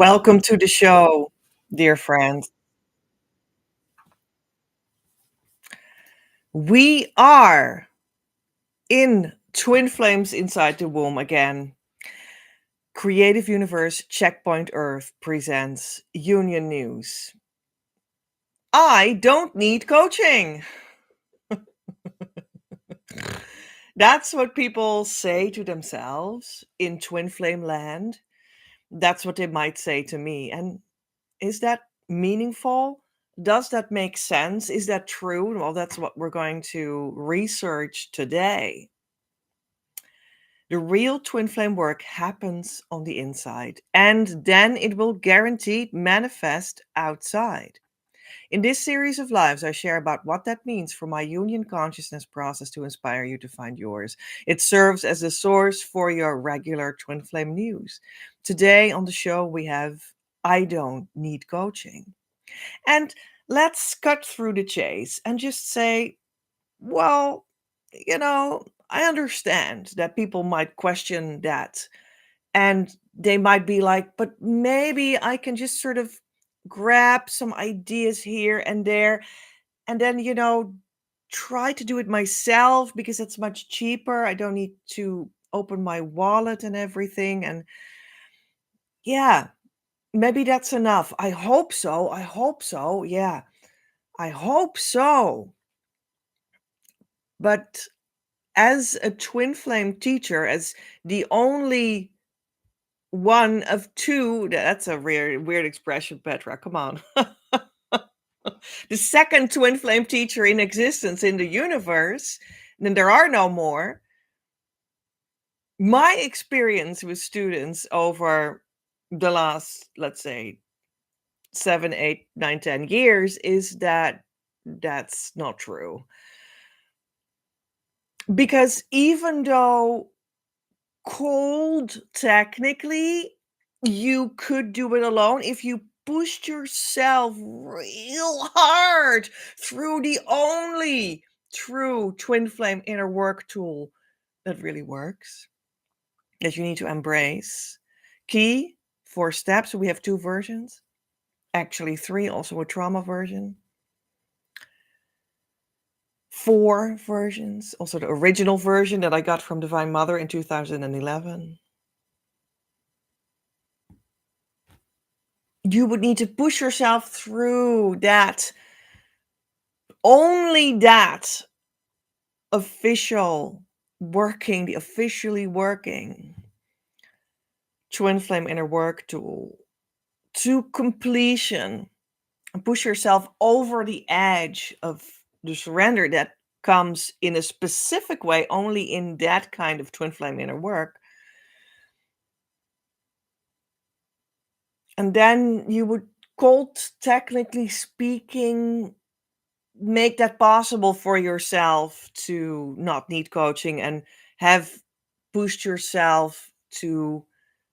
Welcome to the show, dear friend. We are in Twin Flames Inside the Womb again. Creative Universe Checkpoint Earth presents Union News. I don't need coaching. That's what people say to themselves in Twin Flame land. That's what they might say to me. And is that meaningful? Does that make sense? Is that true? Well, that's what we're going to research today. The real twin flame work happens on the inside, and then it will guaranteed manifest outside. In this series of lives, I share about what that means for my union consciousness process to inspire you to find yours. It serves as a source for your regular twin flame news. Today on the show, we have I Don't Need Coaching. And let's cut through the chase and just say, well, I understand that people might question that. And they might be like, but maybe I can just sort of grab some ideas here and there and then, try to do it myself because it's much cheaper. I don't need to open my wallet and everything. And yeah, maybe that's enough. I hope so. I hope so. Yeah, I hope so. But as a twin flame teacher, as the only one of two, that's a weird expression, Petra. Come on. The second twin flame teacher in existence in the universe, then there are no more. My experience with students over the last, let's say, 7, 8, 9, 10 years is that that's not true. Because even though cold technically you could do it alone if you pushed yourself real hard through the only true twin flame inner work tool that really works, that you need to embrace. Key 4 steps. We have 2 versions, actually 3, also a trauma version. 4 versions, also the original version that I got from Divine Mother in 2011. You would need to push yourself through that, only that the officially working twin flame inner work tool to completion, and push yourself over the edge of the surrender that comes in a specific way only in that kind of twin flame inner work. And then you would, cold technically speaking, make that possible for yourself to not need coaching and have pushed yourself to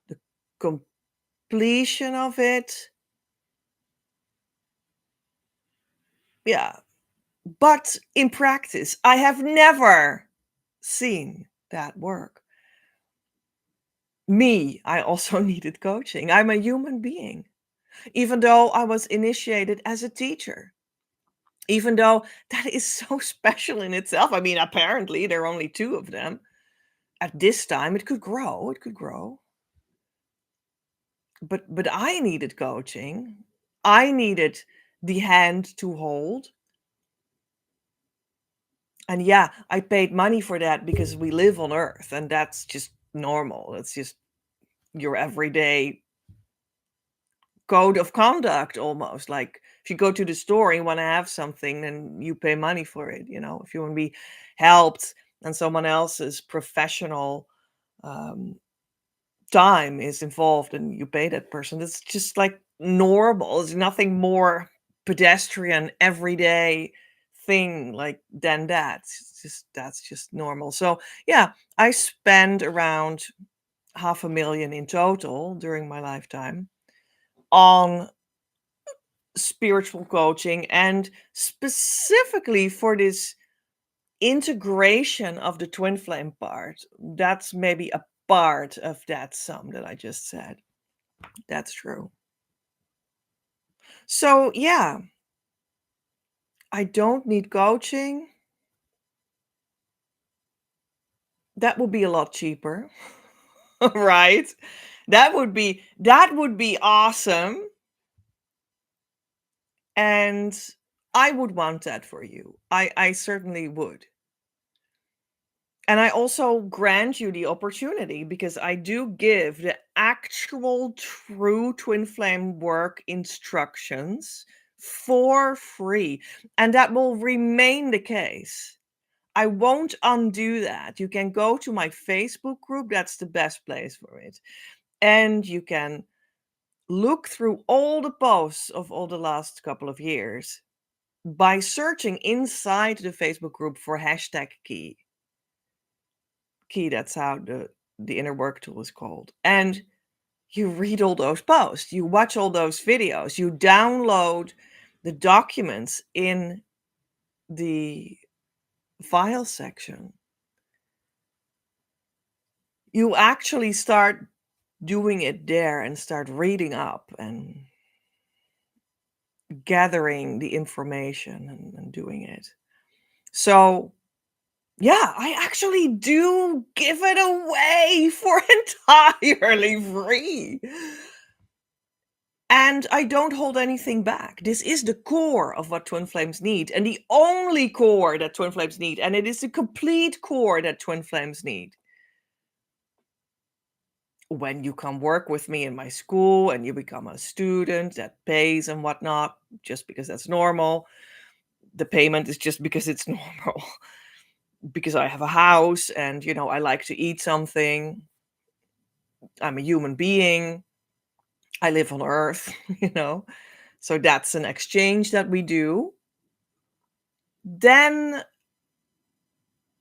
the completion of it. Yeah. But in practice, I have never seen that work. Me, I also needed coaching. I'm a human being, even though I was initiated as a teacher. Even though that is so special in itself. I mean, apparently there are only 2 of them. At this time, it could grow, But I needed coaching. I needed the hand to hold. And yeah, I paid money for that because we live on Earth, and that's just normal. It's just your everyday code of conduct almost. Like if you go to the store and you want to have something, then you pay money for it. If you want to be helped and someone else's professional time is involved and you pay that person, it's just like normal. There's nothing more pedestrian, everyday thing like than that. That's just normal. So yeah, I spend around 500,000 in total during my lifetime on spiritual coaching, and specifically for this integration of the twin flame part. That's maybe a part of that sum that I just said. That's true. So, yeah, I don't need coaching. That would be a lot cheaper, right? That would be awesome, and I would want that for you. I certainly would. And I also grant you the opportunity because I do give the actual true twin flame work instructions for free, and that will remain the case. I won't undo that. You can go to my Facebook group, that's the best place for it. And you can look through all the posts of all the last couple of years by searching inside the Facebook group for hashtag key. That's how the inner work tool is called. And you read all those posts, you watch all those videos, you download the documents in the file section. You actually start doing it there and start reading up and gathering the information and doing it. So, yeah, I actually do give it away for entirely free. And I don't hold anything back. This is the core of what twin flames need, and the only core that twin flames need. And it is the complete core that twin flames need. When you come work with me in my school and you become a student that pays and whatnot, just because that's normal, the payment is just because it's normal. Because I have a house and, I like to eat something. I'm a human being. I live on Earth, So that's an exchange that we do. Then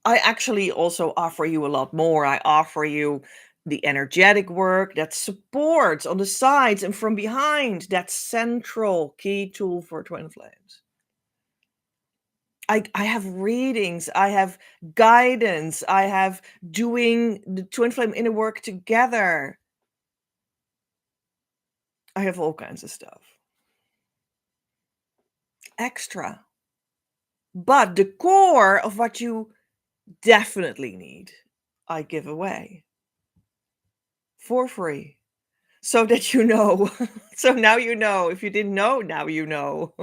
I actually also offer you a lot more. I offer you the energetic work that supports on the sides and from behind that central key tool for twin flames. I have readings, I have guidance, I have doing the twin flame inner work together. I have all kinds of stuff. Extra. But the core of what you definitely need, I give away for free. So that you know. So now you know. If you didn't know, now you know.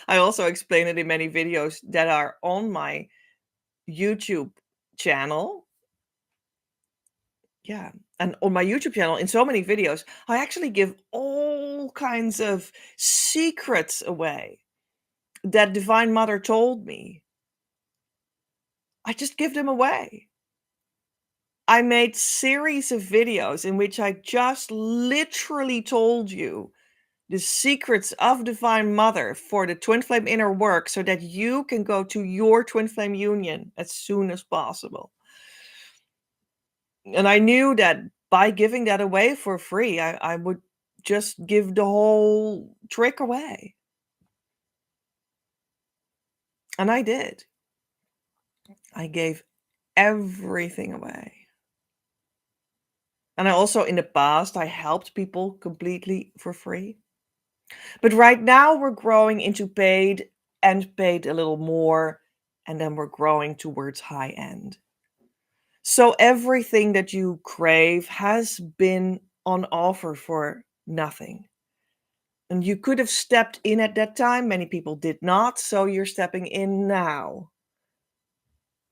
I also explain it in many videos that are on my YouTube channel. Yeah. And on my YouTube channel, in so many videos, I actually give all kinds of secrets away that Divine Mother told me. I just give them away. I made series of videos in which I just literally told you the secrets of Divine Mother for the twin flame inner work so that you can go to your twin flame union as soon as possible. And I knew that by giving that away for free, I would just give the whole trick away. And I did. I gave everything away. And I also, in the past, I helped people completely for free. But right now we're growing into paid and paid a little more. And then we're growing towards high end. So everything that you crave has been on offer for nothing. And you could have stepped in at that time. Many people did not. So you're stepping in now.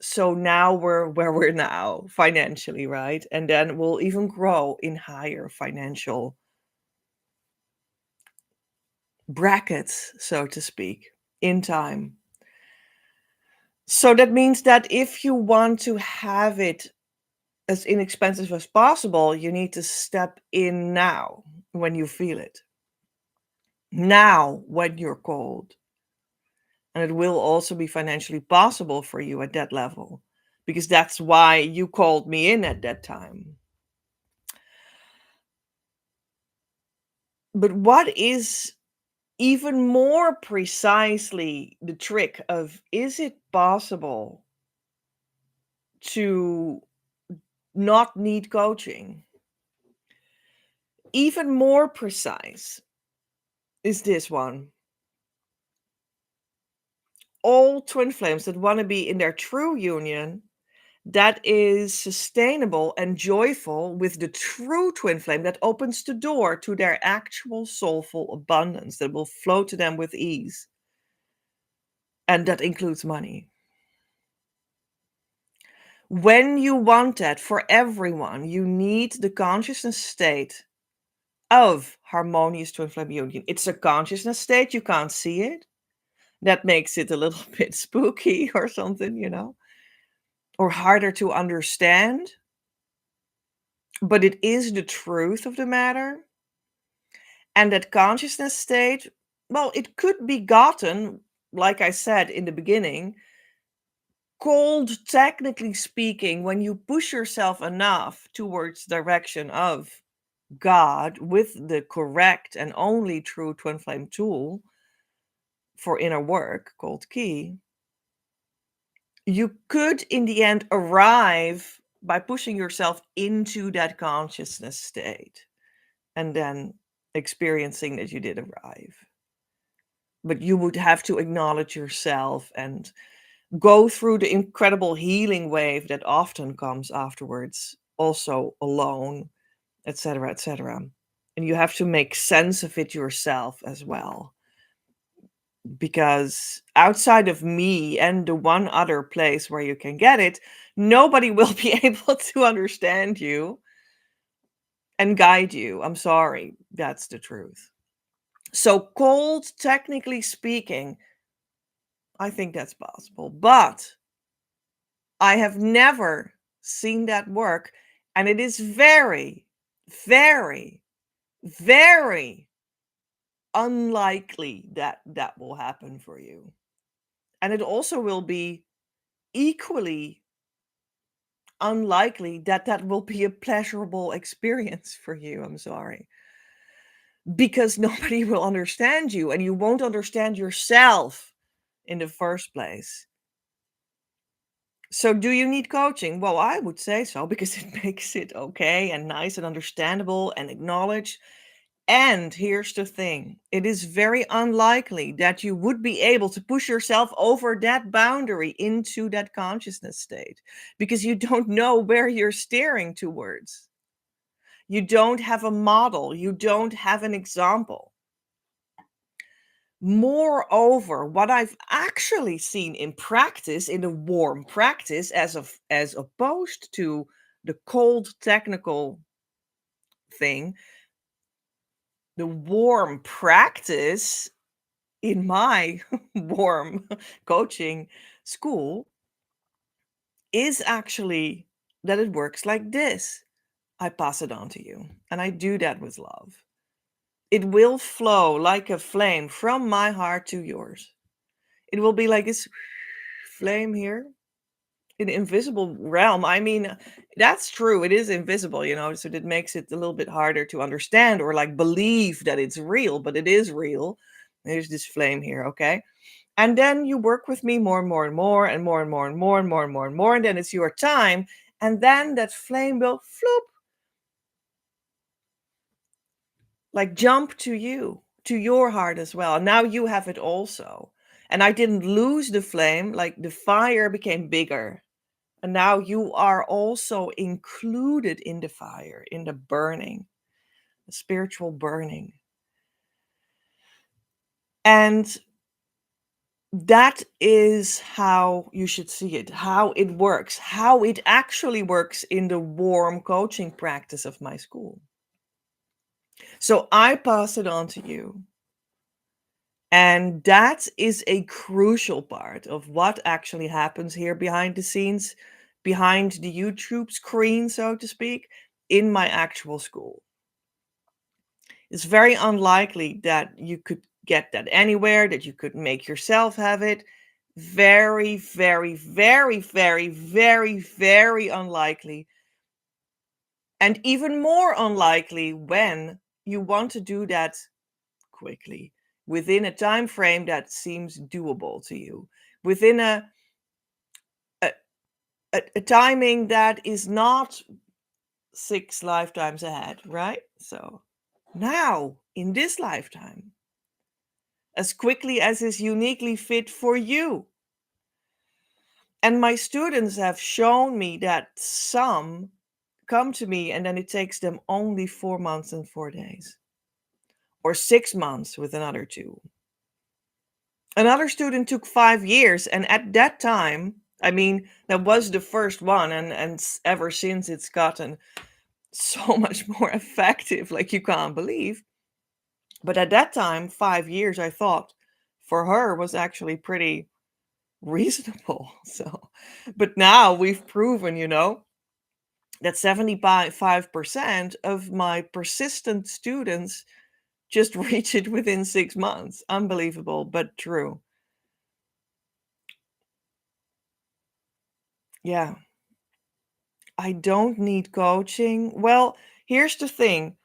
So now we're where we're now financially, right? And then we'll even grow in higher financial brackets, so to speak, in time. So that means that if you want to have it as inexpensive as possible, you need to step in now when you feel it. Now when you're called. And it will also be financially possible for you at that level, because that's why you called me in at that time. But what is even more precisely the trick of, is it possible to not need coaching? Even more precise, is this one. All twin flames that want to be in their true union that is sustainable and joyful with the true twin flame that opens the door to their actual soulful abundance that will flow to them with ease. And that includes money. When you want that for everyone, you need the consciousness state of harmonious twin flame union. It's a consciousness state, you can't see it. That makes it a little bit spooky or something, or harder to understand. But it is the truth of the matter. And that consciousness state, well, it could be gotten, like I said in the beginning, cold, technically speaking, when you push yourself enough towards direction of God with the correct and only true twin flame tool for inner work called key, you could in the end arrive by pushing yourself into that consciousness state and then experiencing that you did arrive. But you would have to acknowledge yourself and go through the incredible healing wave that often comes afterwards, also alone, etc., etc. And you have to make sense of it yourself as well. Because outside of me and the one other place where you can get it, nobody will be able to understand you and guide you. I'm sorry, that's the truth. So, cold, technically speaking, I think that's possible. But I have never seen that work. And it is very, very, very unlikely that that will happen for you. And it also will be equally unlikely that that will be a pleasurable experience for you. I'm sorry. Because nobody will understand you and you won't understand yourself in the first place. So, do you need coaching? Well, I would say so because it makes it okay and nice and understandable and acknowledged. And here's the thing, it is very unlikely that you would be able to push yourself over that boundary into that consciousness state because you don't know where you're steering towards. You don't have a model, you don't have an example. Moreover, what I've actually seen in practice, in a warm practice, as opposed to the cold technical thing, the warm practice in my warm coaching school is actually that it works like this. I pass it on to you, and I do that with love. It will flow like a flame from my heart to yours. It will be like this flame here in the invisible realm. I mean, that's true. It is invisible, so that makes it a little bit harder to understand or like believe that it's real, but it is real. There's this flame here, okay? And then you work with me more and more and more and more and more and more and more and more and more. And then it's your time. And then that flame will floop, like jump to you, to your heart as well. And now you have it also. And I didn't lose the flame, like the fire became bigger. And now you are also included in the fire, in the burning, the spiritual burning. And that is how you should see it, how it works, how it actually works in the warm coaching practice of my school. So I pass it on to you. And that is a crucial part of what actually happens here behind the scenes, behind the YouTube screen, so to speak, in my actual school. It's very unlikely that you could get that anywhere, that you could make yourself have it. Very, very, very, very, very, very unlikely. And even more unlikely when you want to do that quickly, within a time frame that seems doable to you, within a, a timing that is not 6 lifetimes ahead, right? So now, in this lifetime, as quickly as is uniquely fit for you. And my students have shown me that some come to me and then it takes them only 4 months and 4 days, or 6 months with another two. Another student took 5 years, and at that time, I mean, that was the first one, and ever since it's gotten so much more effective, like you can't believe. But at that time, 5 years, I thought for her was actually pretty reasonable. So, but now we've proven, that 75% of my persistent students just reach it within 6 months. Unbelievable, but true. Yeah. I don't need coaching. Well, here's the thing.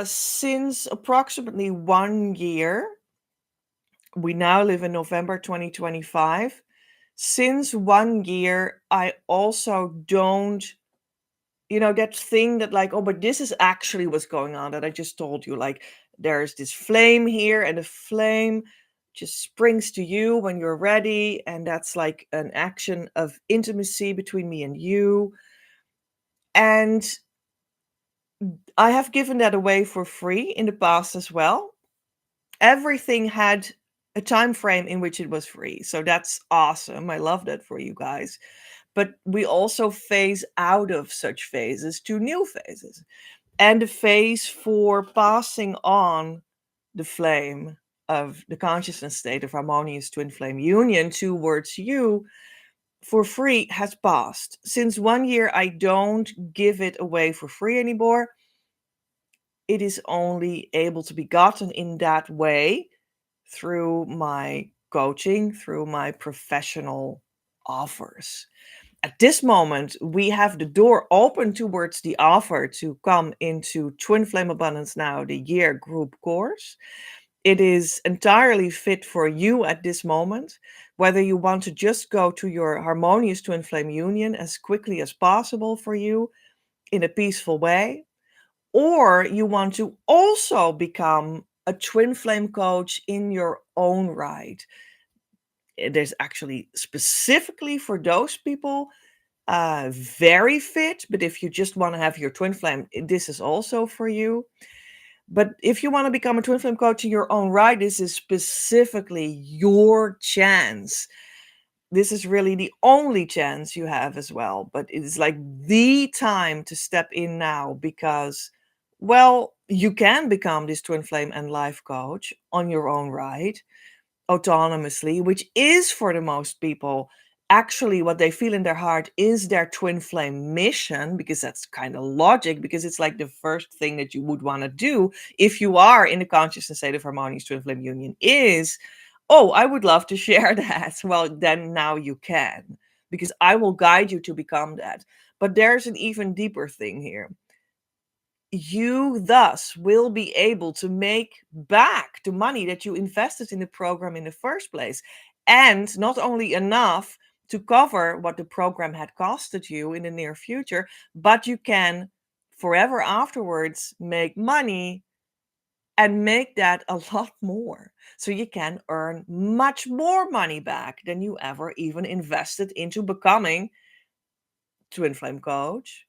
Since approximately 1 year, we now live in November 2025. Since 1 year, I also don't, that thing that like, oh, but this is actually what's going on that I just told you. Like, there's this flame here, and the flame just springs to you when you're ready. And that's like an action of intimacy between me and you. And I have given that away for free in the past as well. Everything had a time frame in which it was free. So that's awesome. I love that for you guys. But we also phase out of such phases to new phases. And the phase for passing on the flame of the consciousness state of harmonious twin flame union towards you for free has passed. Since 1 year, I don't give it away for free anymore. It is only able to be gotten in that way through my coaching, through my professional offers. At this moment, we have the door open towards the offer to come into Twin Flame Abundance Now, the year group course. It is entirely fit for you at this moment, whether you want to just go to your harmonious twin flame union as quickly as possible for you in a peaceful way, or you want to also become a twin flame coach in your own right. There's actually specifically for those people very fit, but if you just want to have your twin flame, this is also for you. But if you want to become a twin flame coach in your own right, this is specifically your chance. This is really the only chance you have as well. But it is like the time to step in now because, well, you can become this twin flame and life coach on your own right, autonomously, which is for the most people actually what they feel in their heart is their twin flame mission, because that's kind of logic, because it's like the first thing that you would want to do if you are in the consciousness state of harmonious twin flame union is, oh, I would love to share that. Well, then now you can, because I will guide you to become that. But there's an even deeper thing here. You thus will be able to make back the money that you invested in the program in the first place. And not only enough to cover what the program had costed you in the near future, but you can forever afterwards make money and make that a lot more. So you can earn much more money back than you ever even invested into becoming twin flame coach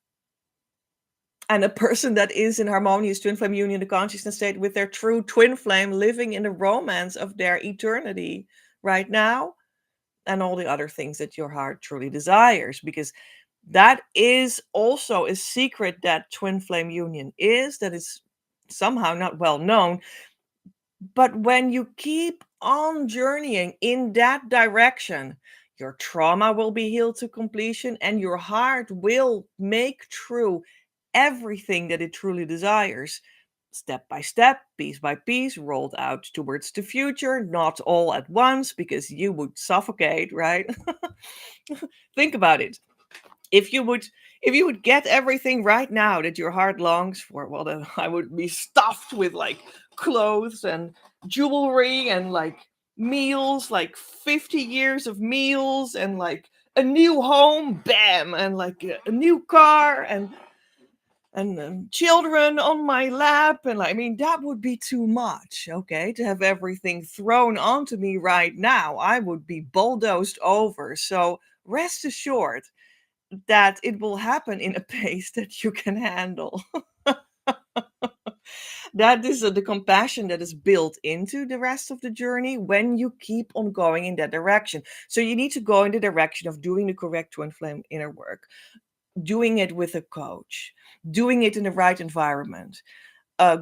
and a person that is in harmonious twin flame union, the consciousness state with their true twin flame, living in the romance of their eternity right now, and all the other things that your heart truly desires. Because that is also a secret that twin flame union is, that is somehow not well known. But when you keep on journeying in that direction, your trauma will be healed to completion and your heart will make true everything that it truly desires, step by step, piece by piece, rolled out towards the future, not all at once because you would suffocate, right? Think about it. If you would get everything right now that your heart longs for, well, then I would be stuffed with like clothes and jewelry and like meals, like 50 years of meals and like a new home, bam, and like a new car, and and children on my lap, and like, I mean, that would be too much. Okay, to have everything thrown onto me right now, I would be bulldozed over. So rest assured that it will happen in a pace that you can handle. That is the compassion that is built into the rest of the journey when you keep on going in that direction. So you need to go in the direction of doing the correct twin flame inner work, doing it with a coach, doing it in the right environment,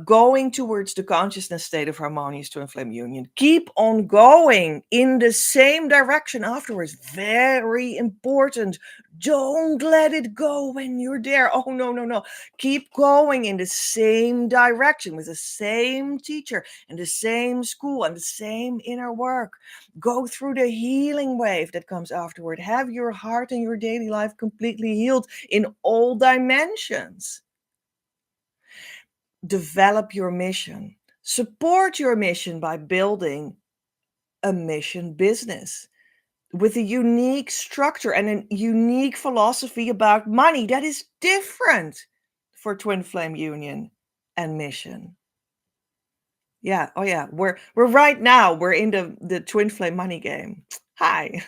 going towards the consciousness state of harmonious twin flame union. Keep on going in the same direction afterwards. Very important. Don't let it go when you're there. Oh, no, no, no. Keep going in the same direction with the same teacher and the same school and the same inner work. Go through the healing wave that comes afterward. Have your heart and your daily life completely healed in all dimensions. Develop your mission. Support your mission by building a mission business with a unique structure and a unique philosophy about money that is different for Twin Flame Union and Mission. Yeah, oh yeah, we're right now we're in the Twin Flame money game. Hi.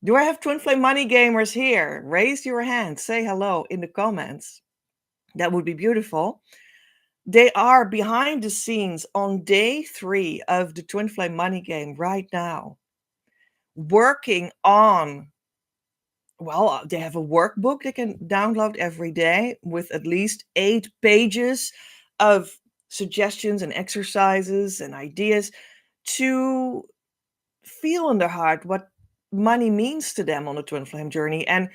Do I have Twin Flame money gamers here? Raise your hand, say hello in the comments. That would be beautiful. They are behind the scenes on day 3 of the Twin Flame money game right now, working on, well, they have a workbook they can download every day with at least 8 pages of suggestions and exercises and ideas to feel in their heart what money means to them on the Twin Flame journey, and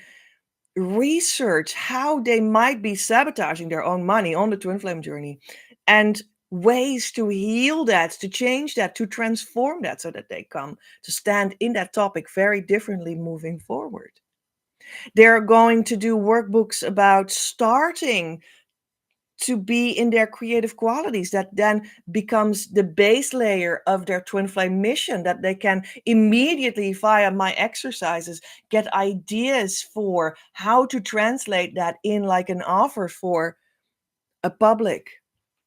research how they might be sabotaging their own money on the Twin Flame journey, and ways to heal that, to change that, to transform that so that they come to stand in that topic very differently moving forward. They're going to do workbooks about starting to be in their creative qualities that then becomes the base layer of their twin flame mission, that they can immediately via my exercises get ideas for how to translate that in like an offer for a public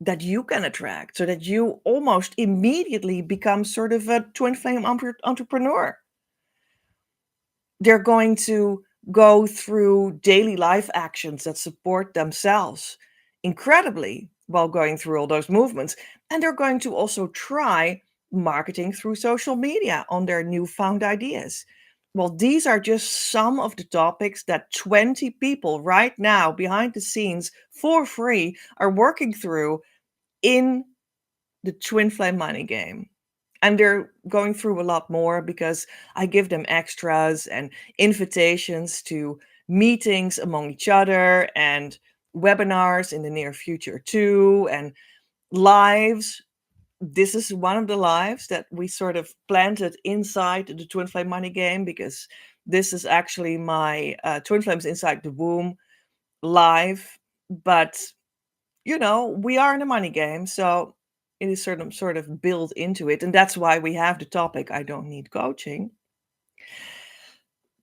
that you can attract, so that you almost immediately become sort of a twin flame entrepreneur. They're going to go through daily life actions that support themselves incredibly while going through all those movements. And they're going to also try marketing through social media on their newfound ideas. Well, these are just some of the topics that 20 people right now behind the scenes for free are working through in the Twin Flame money game. And they're going through a lot more because I give them extras and invitations to meetings among each other and webinars in the near future too, and lives. This is one of the lives that we sort of planted inside the Twin Flame money game, because this is actually my Twin Flames Inside the Womb live. But we are in a money game, so it is sort of built into it, and that's why we have the topic I don't need coaching.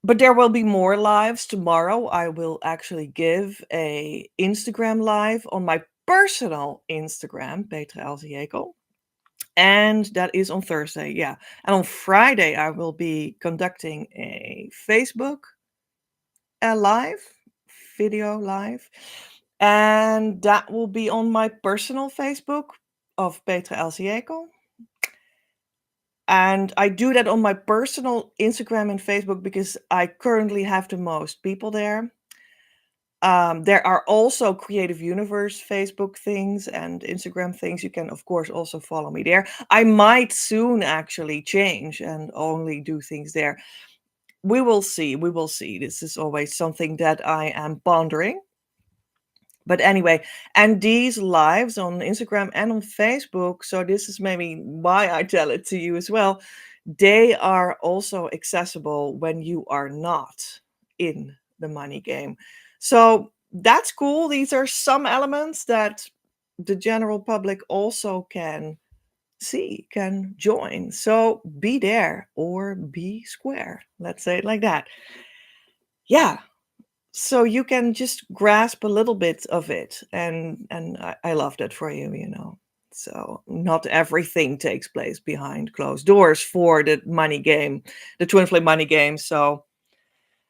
But there will be more lives tomorrow. I will actually give a Instagram live on my personal Instagram, Petra Elziekel, and that is on Thursday. Yeah, and on Friday I will be conducting a Facebook live, video live. And that will be on my personal Facebook of Petra Elziekel. And I do that on my personal Instagram and Facebook because I currently have the most people there. There are also Creative Universe Facebook things and Instagram things. You can, of course, also follow me there. I might soon actually change and only do things there. We will see. We will see. This is always something that I am pondering. But anyway, and these lives on Instagram and on Facebook, so this is maybe why I tell it to you as well, they are also accessible when you are not in the money game. So that's cool. These are some elements that the general public also can see, can join. So be there or be square. Let's say it like that. Yeah. So you can just grasp a little bit of it, and I love that for you, you know. So not everything takes place behind closed doors for the money game, the twin flame money game. So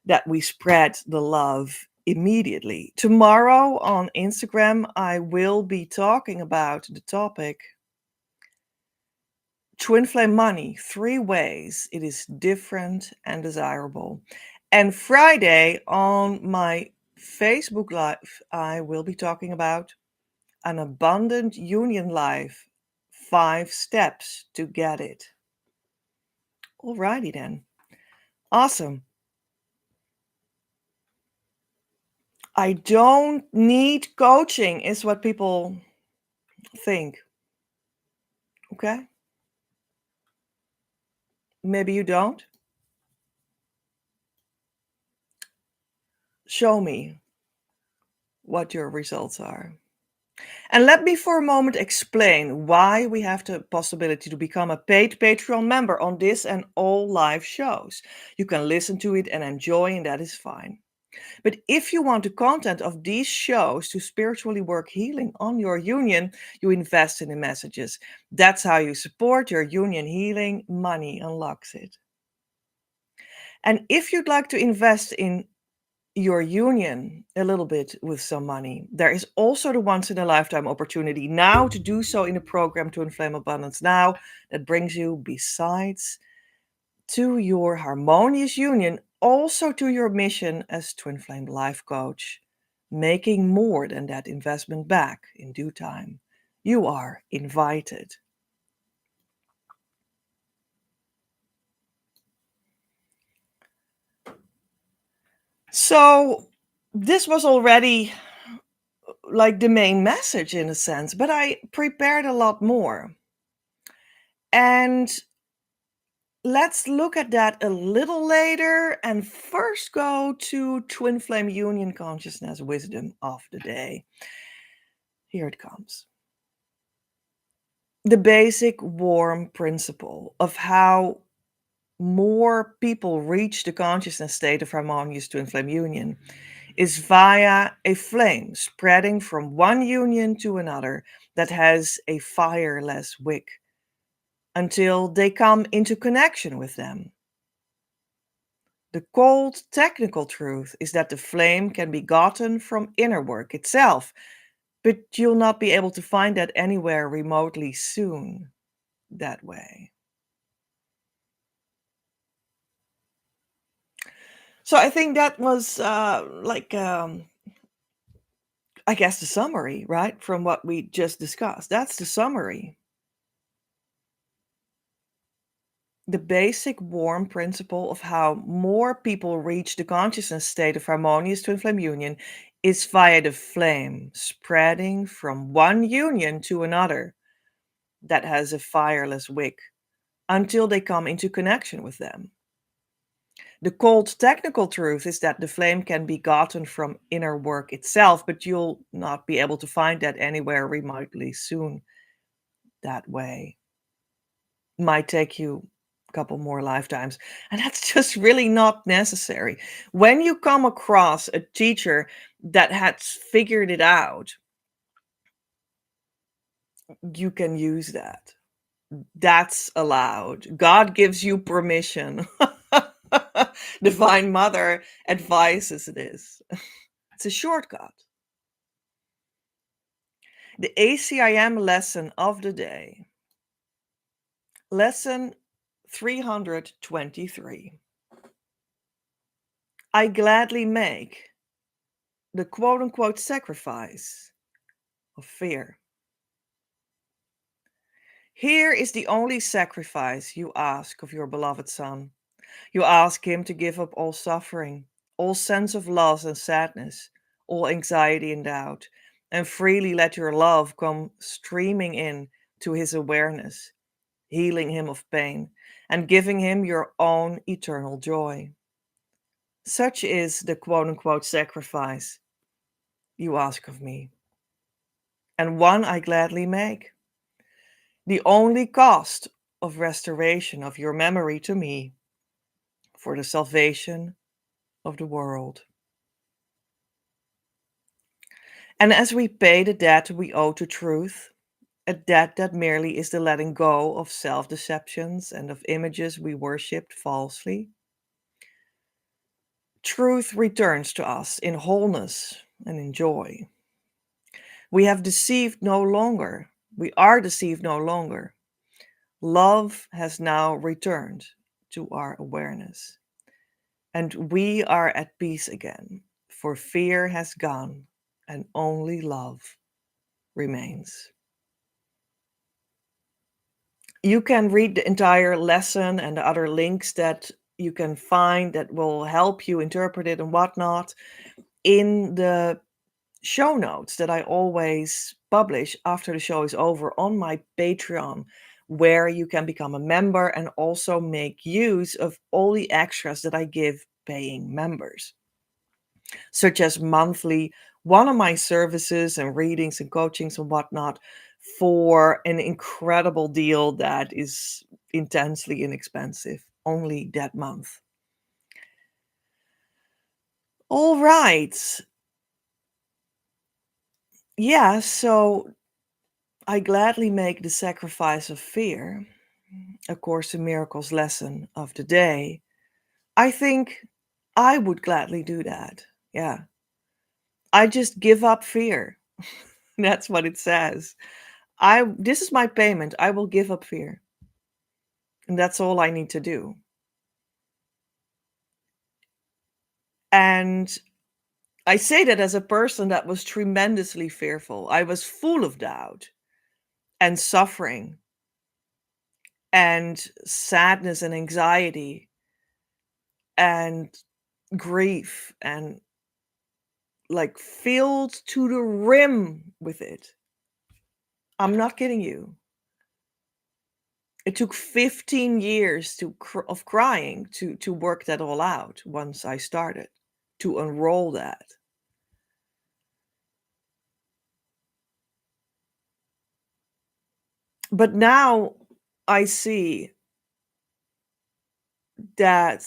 that we spread the love immediately. Tomorrow on Instagram, I will be talking about the topic twin flame money, 3 ways it is different and desirable. And Friday on my Facebook Live, I will be talking about an abundant union life, 5 steps to get it. Alrighty then. Awesome. I don't need coaching, is what people think. Okay? Maybe you don't. Show me what your results are. And let me for a moment explain why we have the possibility to become a paid Patreon member on this and all live shows. You can listen to it and enjoy, and that is fine. But if you want the content of these shows to spiritually work healing on your union, you invest in the messages. That's how you support your union healing. Money unlocks it. And if you'd like to invest in your union a little bit with some money, there is also the once in a lifetime opportunity now to do so in the program To Inflame Abundance Now that brings you, besides to your harmonious union, also to your mission as Twin Flame Life Coach, making more than that investment back in due time. You are invited. So, this was already like the main message in a sense, but I prepared a lot more. And let's look at that a little later and first go to Twin Flame Union Consciousness Wisdom of the Day. Here it comes. The basic warm principle of how more people reach the consciousness state of harmonious twin flame union is via a flame spreading from one union to another that has a fireless wick until they come into connection with them. The cold technical truth is that the flame can be gotten from inner work itself, but you'll not be able to find that anywhere remotely soon that way. So I think that was I guess the summary, right? From what we just discussed. That's the summary. The basic warm principle of how more people reach the consciousness state of harmonious twin flame union is via the flame spreading from one union to another that has a fireless wick until they come into connection with them. The cold technical truth is that the flame can be gotten from inner work itself, but you'll not be able to find that anywhere remotely soon that way. Might take you a couple more lifetimes. And that's just really not necessary. When you come across a teacher that has figured it out, you can use that. That's allowed. God gives you permission. Divine Mother advises this. It's a shortcut. The ACIM lesson of the day. Lesson 323. I gladly make the quote-unquote sacrifice of fear. Here is the only sacrifice you ask of your beloved Son. You ask him to give up all suffering, all sense of loss and sadness, all anxiety and doubt, and freely let your love come streaming in to his awareness, healing him of pain, and giving him your own eternal joy. Such is the quote-unquote sacrifice you ask of me, and one I gladly make. The only cost of restoration of your memory to me for the salvation of the world. And as we pay the debt we owe to truth, a debt that merely is the letting go of self deceptions and of images we worshipped falsely, truth returns to us in wholeness and in joy. We have deceived no longer. We are deceived no longer. Love has now returned to our awareness. And we are at peace again, for fear has gone and only love remains. You can read the entire lesson and the other links that you can find that will help you interpret it and whatnot in the show notes that I always publish after the show is over on my Patreon, where you can become a member and also make use of all the extras that I give paying members, such as monthly one of my services and readings and coachings and whatnot for an incredible deal that is intensely inexpensive only that month. All right. Yeah, so I gladly make the sacrifice of fear, A Course in Miracles lesson of the day. I think I would gladly do that. Yeah. I just give up fear. That's what it says. This is my payment. I will give up fear. And that's all I need to do. And I say that as a person that was tremendously fearful. I was full of doubt and suffering and sadness and anxiety and grief and like filled to the rim with it. I'm not kidding you. It took 15 years of crying to work that all out once I started to unroll that. But now I see that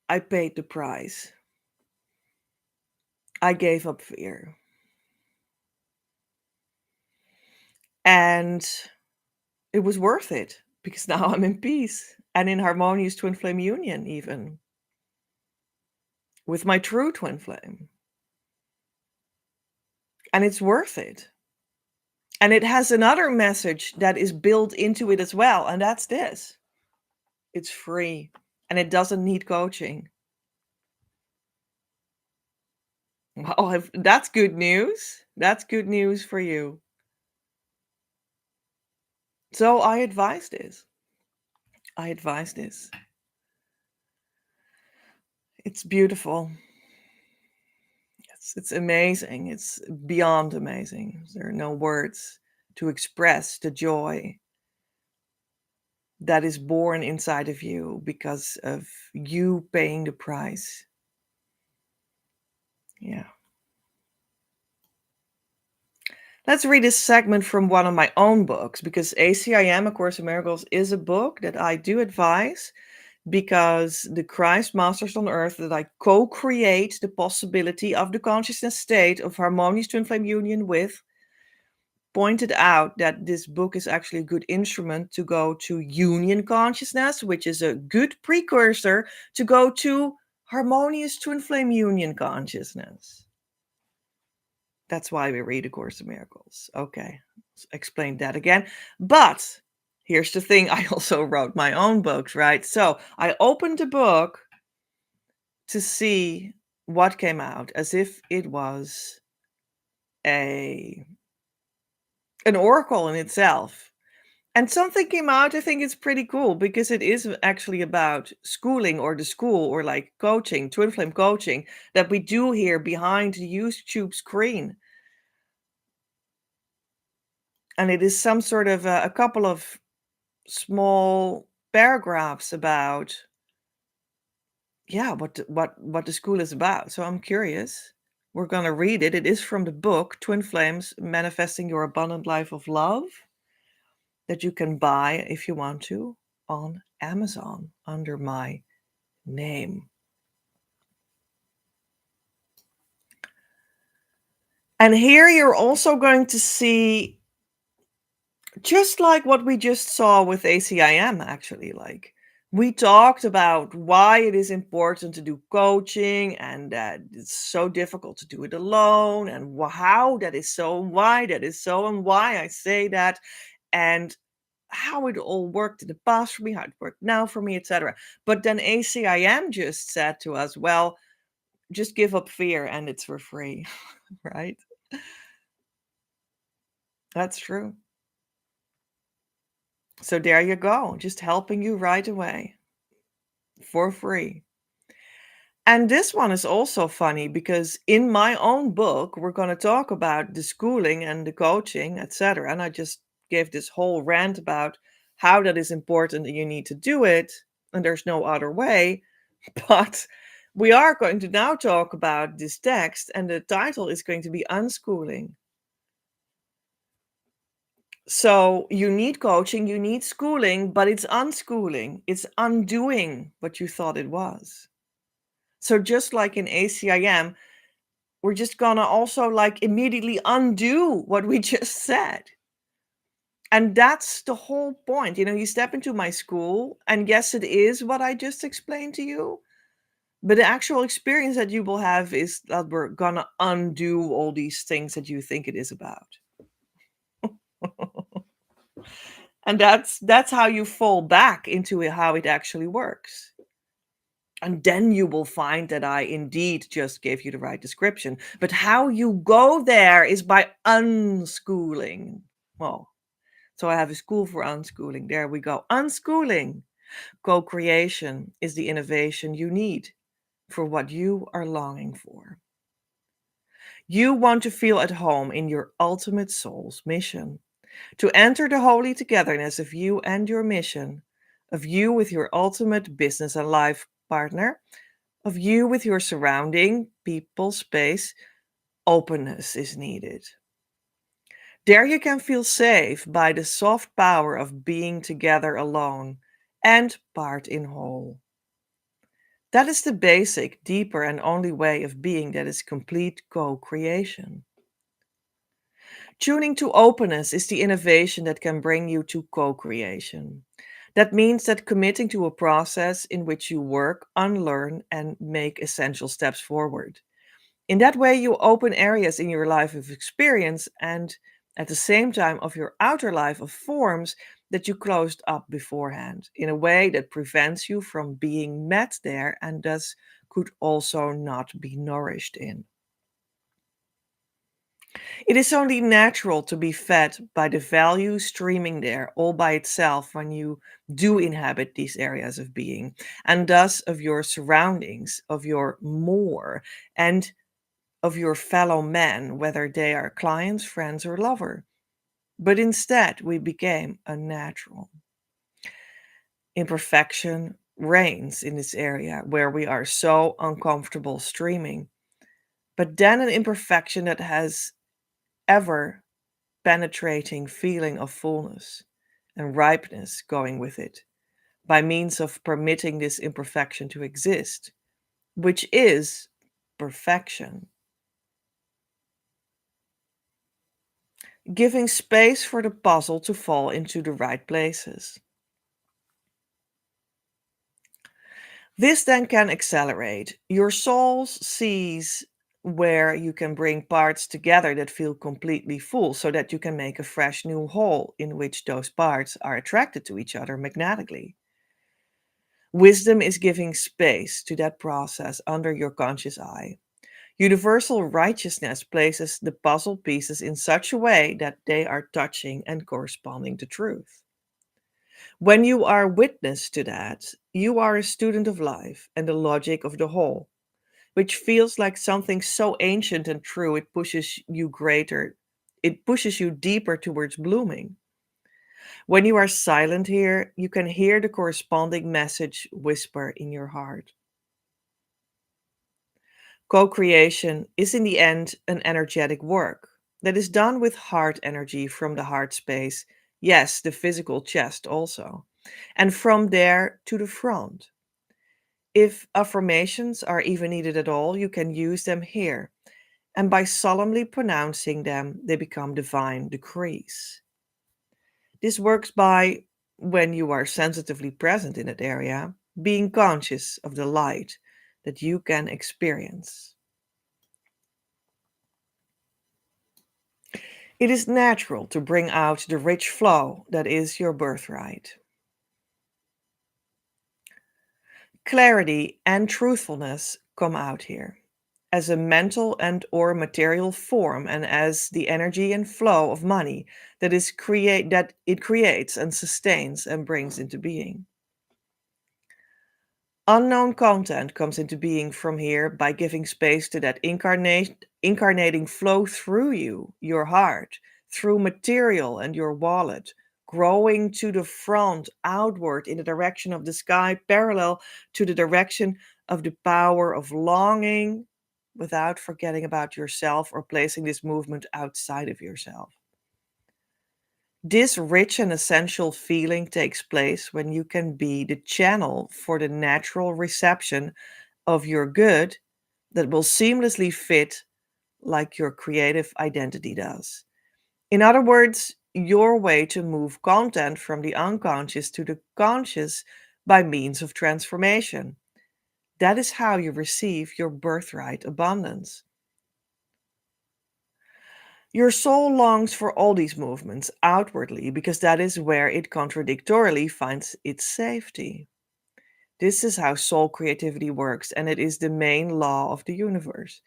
I paid the price. I gave up fear. And it was worth it because now I'm in peace and in harmonious twin flame union, even with my true twin flame. And it's worth it. And it has another message that is built into it as well. And that's this: it's free and it doesn't need coaching. Well, that's good news. That's good news for you. So I advise this. I advise this. It's beautiful. It's amazing. It's beyond amazing. There are no words to express the joy that is born inside of you because of you paying the price. Yeah. Let's read a segment from one of my own books, because ACIM, A Course in Miracles, is a book that I do advise because the Christ Masters on Earth that I co-create the possibility of the consciousness state of harmonious twin flame union with pointed out that this book is actually a good instrument to go to union consciousness, which is a good precursor to go to harmonious twin flame union consciousness. That's why we read A Course in Miracles. Okay, explain that again. But here's the thing, I also wrote my own books, right? So I opened the book to see what came out as if it was an oracle in itself. And something came out, I think it's pretty cool because it is actually about schooling or the school or like coaching, twin flame coaching that we do here behind the YouTube screen. And it is some sort of a couple of small paragraphs about, yeah, what the school is about. So I'm curious. We're going to read it. It is from the book Twin Flames Manifesting Your Abundant Life of Love, that you can buy if you want to on Amazon under my name. And here you're also going to see, just like what we just saw with ACIM, actually, like we talked about why it is important to do coaching and that it's so difficult to do it alone and how that is so and why that is so and why I say that and how it all worked in the past for me, how it worked now for me, etc. But then ACIM just said to us, well, just give up fear and it's for free, right? That's true. So there you go, just helping you right away for free. And this one is also funny because in my own book, we're going to talk about the schooling and the coaching, etc. And I just gave this whole rant about how that is important and you need to do it, and there's no other way. But we are going to now talk about this text, and the title is going to be Unschooling. So you need coaching, you need schooling, but it's unschooling. It's undoing what you thought it was. So just like in ACIM, we're just gonna also like immediately undo what we just said. And that's the whole point. You step into my school, and yes, it is what I just explained to you. But the actual experience that you will have is that we're gonna undo all these things that you think it is about. And that's how you fall back into how it actually works. And then you will find that I indeed just gave you the right description. But how you go there is by unschooling. Well, so I have a school for unschooling. There we go. Unschooling. Co creation is the innovation you need for what you are longing for. You want to feel at home in your ultimate soul's mission, to enter the holy togetherness of you and your mission, of you with your ultimate business and life partner, of you with your surrounding people space. Openness is needed. There you can feel safe by the soft power of being together alone and part in whole. That is the basic, deeper, and only way of being that is complete co creation. Tuning to openness is the innovation that can bring you to co creation. That means that committing to a process in which you work, unlearn, and make essential steps forward. In that way, you open areas in your life of experience and at the same time of your outer life of forms that you closed up beforehand in a way that prevents you from being met there and thus could also not be nourished in. It is only natural to be fed by the value streaming there all by itself when you do inhabit these areas of being, and thus of your surroundings, of your more, and of your fellow men, whether they are clients, friends, or lover. But instead, we became unnatural. Imperfection reigns in this area where we are so uncomfortable streaming. But then an imperfection that has ever penetrating feeling of fullness and ripeness going with it by means of permitting this imperfection to exist, which is perfection. Giving space for the puzzle to fall into the right places. This then can accelerate. Your soul sees where you can bring parts together that feel completely full so that you can make a fresh new whole in which those parts are attracted to each other magnetically. Wisdom is giving space to that process under your conscious eye. Universal righteousness places the puzzle pieces in such a way that they are touching and corresponding to truth. When you are witness to that, you are a student of life and the logic of the whole, which feels like something so ancient and true it pushes you greater, it pushes you deeper towards blooming. When you are silent here, you can hear the corresponding message whisper in your heart. Co creation is in the end an energetic work that is done with heart energy from the heart space, yes, the physical chest also, and from there to the front. If affirmations are even needed at all, you can use them here And by solemnly pronouncing them, they become divine decrees. This works by, when you are sensitively present in that area, being conscious of the light that you can experience. It is natural to bring out the rich flow that is your birthright. Clarity and truthfulness come out here as a mental and or material form, and as the energy and flow of money that it creates and sustains and brings into being. Unknown content comes into being from here by giving space to that incarnating flow through you, your heart, through material and your wallet, growing to the front, outward in the direction of the sky, parallel to the direction of the power of longing, without forgetting about yourself or placing this movement outside of yourself. This rich and essential feeling takes place when you can be the channel for the natural reception of your good that will seamlessly fit like your creative identity does. In other words, your way to move content from the unconscious to the conscious by means of transformation. That is how you receive your birthright abundance. Your soul longs for all these movements outwardly because that is where it contradictorily finds its safety. This is how soul creativity works, and it is the main law of the universe.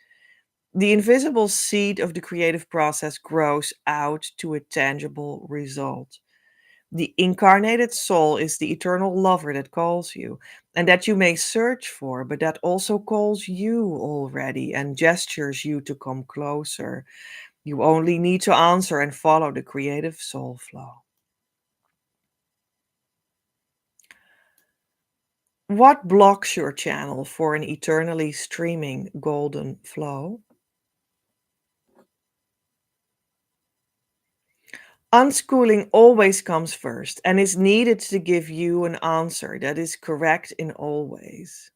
The invisible seed of the creative process grows out to a tangible result. The incarnated soul is the eternal lover that calls you, and that you may search for, but that also calls you already and gestures you to come closer. You only need to answer and follow the creative soul flow. What blocks your channel for an eternally streaming golden flow? Unschooling always comes first and is needed to give you an answer that is correct in all ways.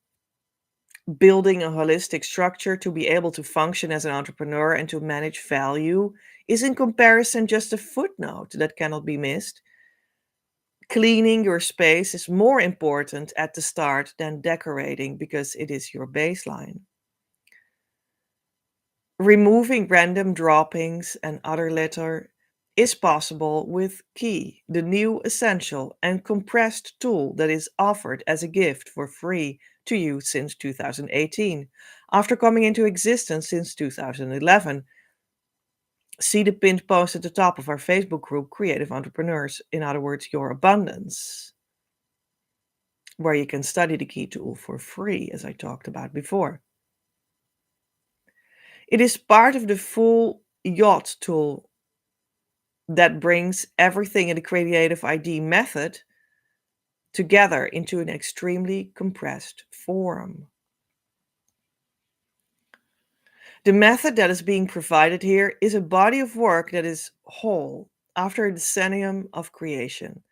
Building a holistic structure to be able to function as an entrepreneur and to manage value is, in comparison, just a footnote that cannot be missed. Cleaning your space is more important at the start than decorating because it is your baseline. Removing random droppings and other litter is possible with Key, the new essential and compressed tool that is offered as a gift for free to you since 2018. After coming into existence since 2011, see the pinned post at the top of our Facebook group, Creative Entrepreneurs, in other words, Your Abundance, where you can study the Key tool for free, as I talked about before. It is part of the full yacht tool that brings everything in the creative ID method together into an extremely compressed form. The method that is being provided here is a body of work that is whole after a decennium of creation.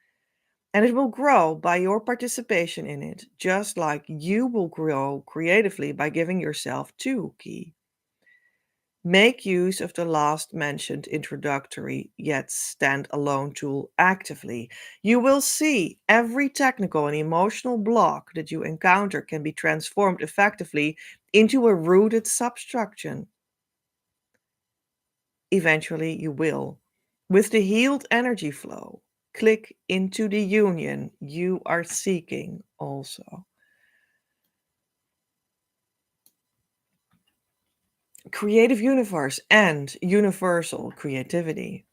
And it will grow by your participation in it, just like you will grow creatively by giving yourself to Key. Make use of the last mentioned introductory yet standalone tool actively. You will see every technical and emotional block that you encounter can be transformed effectively into a rooted substructure. Eventually, you will. With the healed energy flow, click into the union you are seeking also. Creative universe and universal creativity.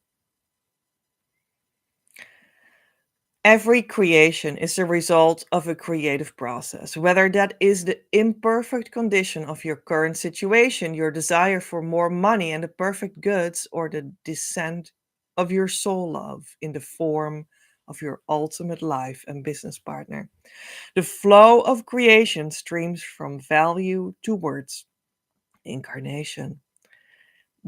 Every creation is the result of a creative process, whether that is the imperfect condition of your current situation, your desire for more money and the perfect goods, or the descent of your soul love in the form of your ultimate life and business partner. The flow of creation streams from value towards incarnation.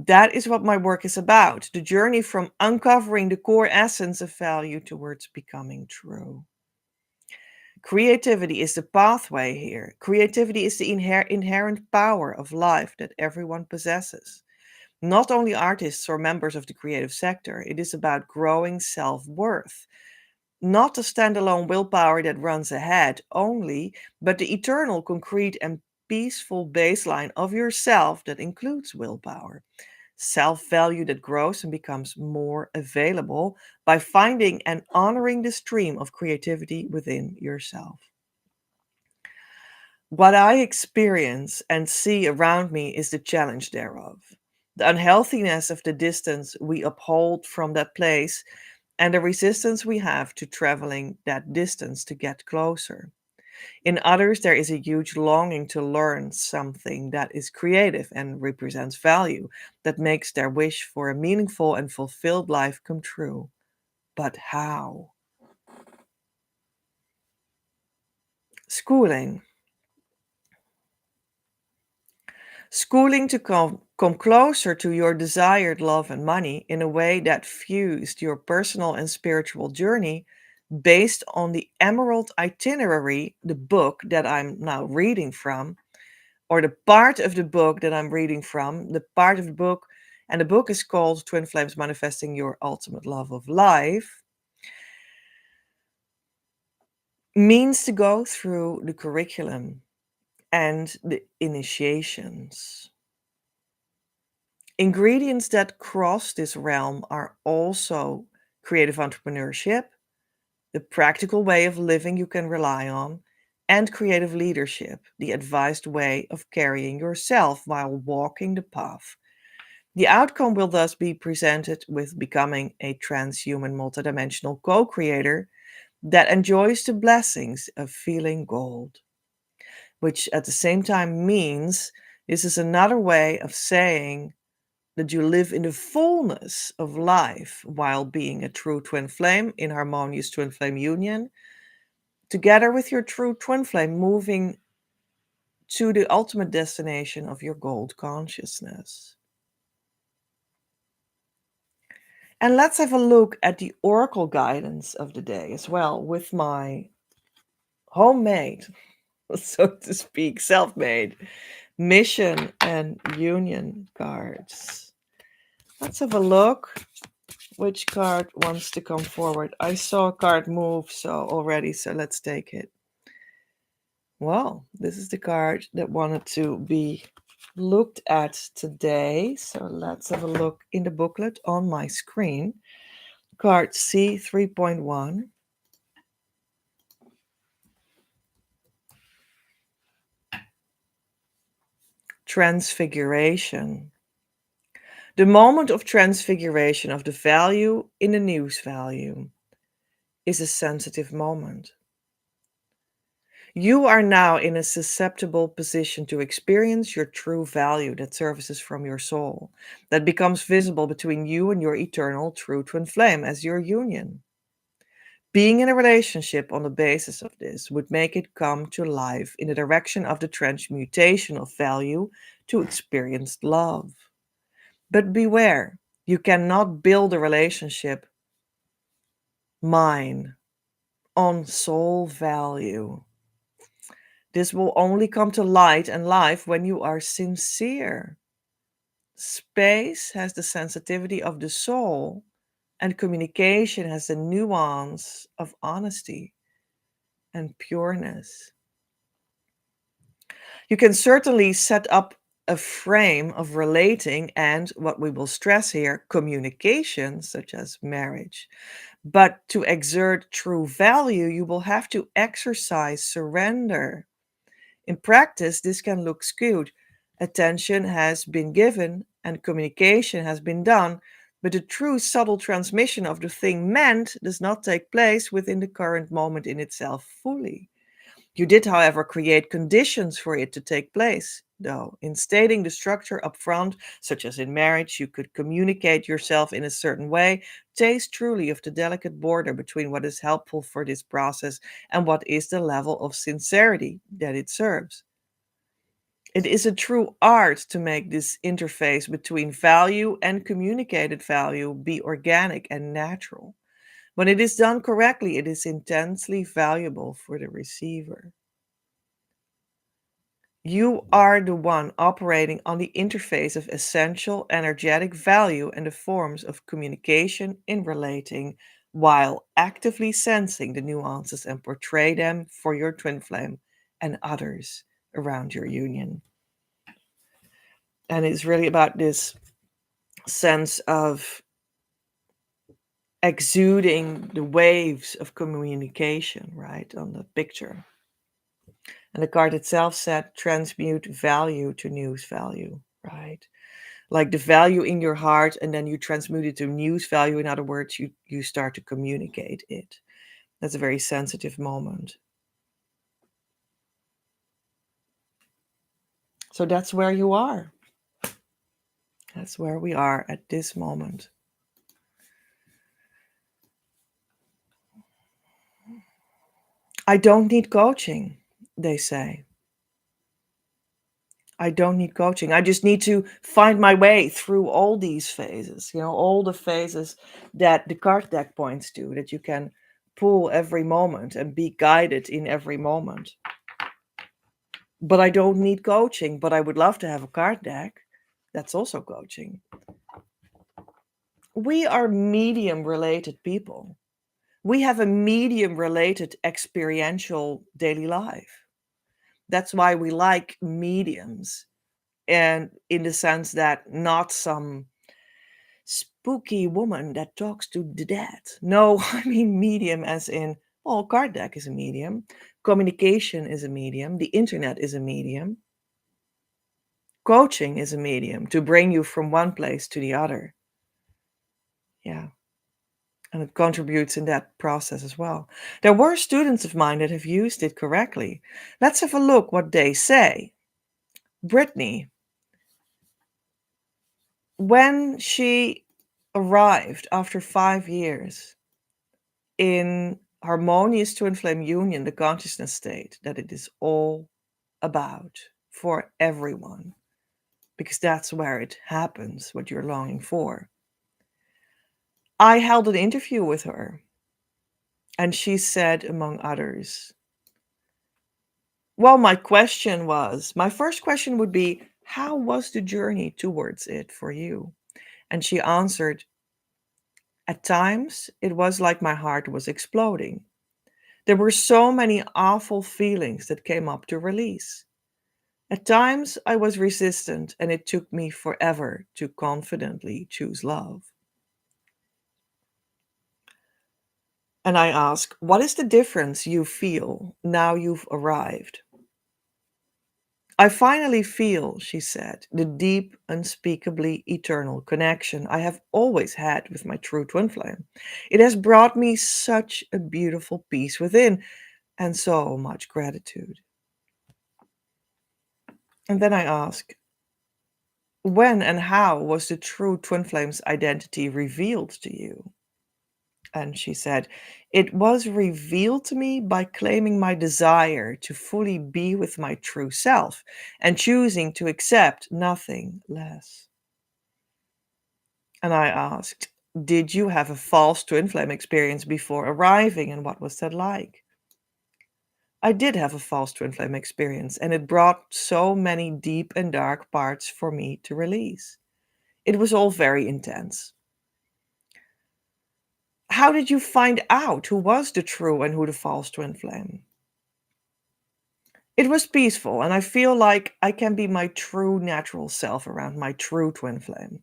That is what my work is about, the journey from uncovering the core essence of value towards becoming true. Creativity is the pathway here. Creativity is the inherent power of life that everyone possesses. Not only artists or members of the creative sector, it is about growing self worth. Not the standalone willpower that runs ahead only, but the eternal, concrete, and peaceful baseline of yourself that includes willpower. Self value that grows and becomes more available by finding and honoring the stream of creativity within yourself. What I experience and see around me is the challenge thereof. The unhealthiness of the distance we uphold from that place and the resistance we have to traveling that distance to get closer. In others, there is a huge longing to learn something that is creative and represents value, that makes their wish for a meaningful and fulfilled life come true. But how? Schooling. Schooling to come closer to your desired love and money in a way that fused your personal and spiritual journey based on the Emerald Itinerary, the book that I'm now reading from, or the part of the book that I'm reading from, the part of the book, and the book is called Twin Flames Manifesting Your Ultimate Love of Life, means to go through the curriculum and the initiations. Ingredients that cross this realm are also creative entrepreneurship, the practical way of living you can rely on, and creative leadership, the advised way of carrying yourself while walking the path. The outcome will thus be presented with becoming a transhuman multidimensional co creator that enjoys the blessings of feeling gold, which at the same time means this is another way of saying that you live in the fullness of life while being a true twin flame in harmonious twin flame union, together with your true twin flame moving to the ultimate destination of your gold consciousness. And let's have a look at the oracle guidance of the day as well with my homemade, so to speak, self made mission and union cards. Let's have a look. Which card wants to come forward? I saw a card move already, so let's take it. Well, this is the card that wanted to be looked at today. So let's have a look in the booklet on my screen. Card C 3.1. Transfiguration. The moment of transfiguration of the value in the news value is a sensitive moment. You are now in a susceptible position to experience your true value that surfaces from your soul, that becomes visible between you and your eternal true twin flame as your union. Being in a relationship on the basis of this would make it come to life in the direction of the transmutation of value to experienced love. But beware, you cannot build a relationship, mine, on soul value. This will only come to light and life when you are sincere. Space has the sensitivity of the soul, and communication has the nuance of honesty and pureness. You can certainly set up a frame of relating and, what we will stress here, communication, such as marriage. But to exert true value, you will have to exercise surrender. In practice, this can look skewed. Attention has been given and communication has been done, but the true subtle transmission of the thing meant does not take place within the current moment in itself fully. You did, however, create conditions for it to take place, though. In stating the structure up front, such as in marriage, you could communicate yourself in a certain way, taste truly of the delicate border between what is helpful for this process and what is the level of sincerity that it serves. It is a true art to make this interface between value and communicated value be organic and natural. When it is done correctly, it is intensely valuable for the receiver. You are the one operating on the interface of essential energetic value and the forms of communication in relating, while actively sensing the nuances and portray them for your twin flame and others around your union. And it's really about this sense of exuding the waves of communication, right, on the picture. And the card itself said transmute value to news value, right? Like the value in your heart, and then you transmute it to news value. In other words, you start to communicate it. That's a very sensitive moment. So that's where you are. That's where we are at this moment. I don't need coaching, they say. I don't need coaching. I just need to find my way through all these phases, all the phases that the card deck points to, that you can pull every moment and be guided in every moment. But I don't need coaching, but I would love to have a card deck. That's also coaching. We are medium related people. We have a medium related experiential daily life. That's why we like mediums. And in the sense that not some spooky woman that talks to the dead. No, I mean medium as in, well, card deck is a medium. Communication is a medium. The internet is a medium. Coaching is a medium to bring you from one place to the other. Yeah. And it contributes in that process as well. There were students of mine that have used it correctly. Let's have a look what they say. Brittany, when she arrived after 5 years in harmonious twin flame union, the consciousness state that it is all about for everyone, because that's where it happens, what you're longing for. I held an interview with her, and she said, among others, well, my first question would be, how was the journey towards it for you? And she answered, at times, it was like my heart was exploding. There were so many awful feelings that came up to release. At times, I was resistant, and it took me forever to confidently choose love. And I ask, what is the difference you feel now you've arrived? I finally feel, she said, the deep, unspeakably eternal connection I have always had with my true twin flame. It has brought me such a beautiful peace within and so much gratitude. And then I ask, when and how was the true twin flame's identity revealed to you? And she said, it was revealed to me by claiming my desire to fully be with my true self and choosing to accept nothing less. And I asked, did you have a false twin flame experience before arriving, and what was that like? I did have a false twin flame experience, and it brought so many deep and dark parts for me to release. It was all very intense. How did you find out who was the true and who the false twin flame? It was peaceful, and I feel like I can be my true natural self around my true twin flame.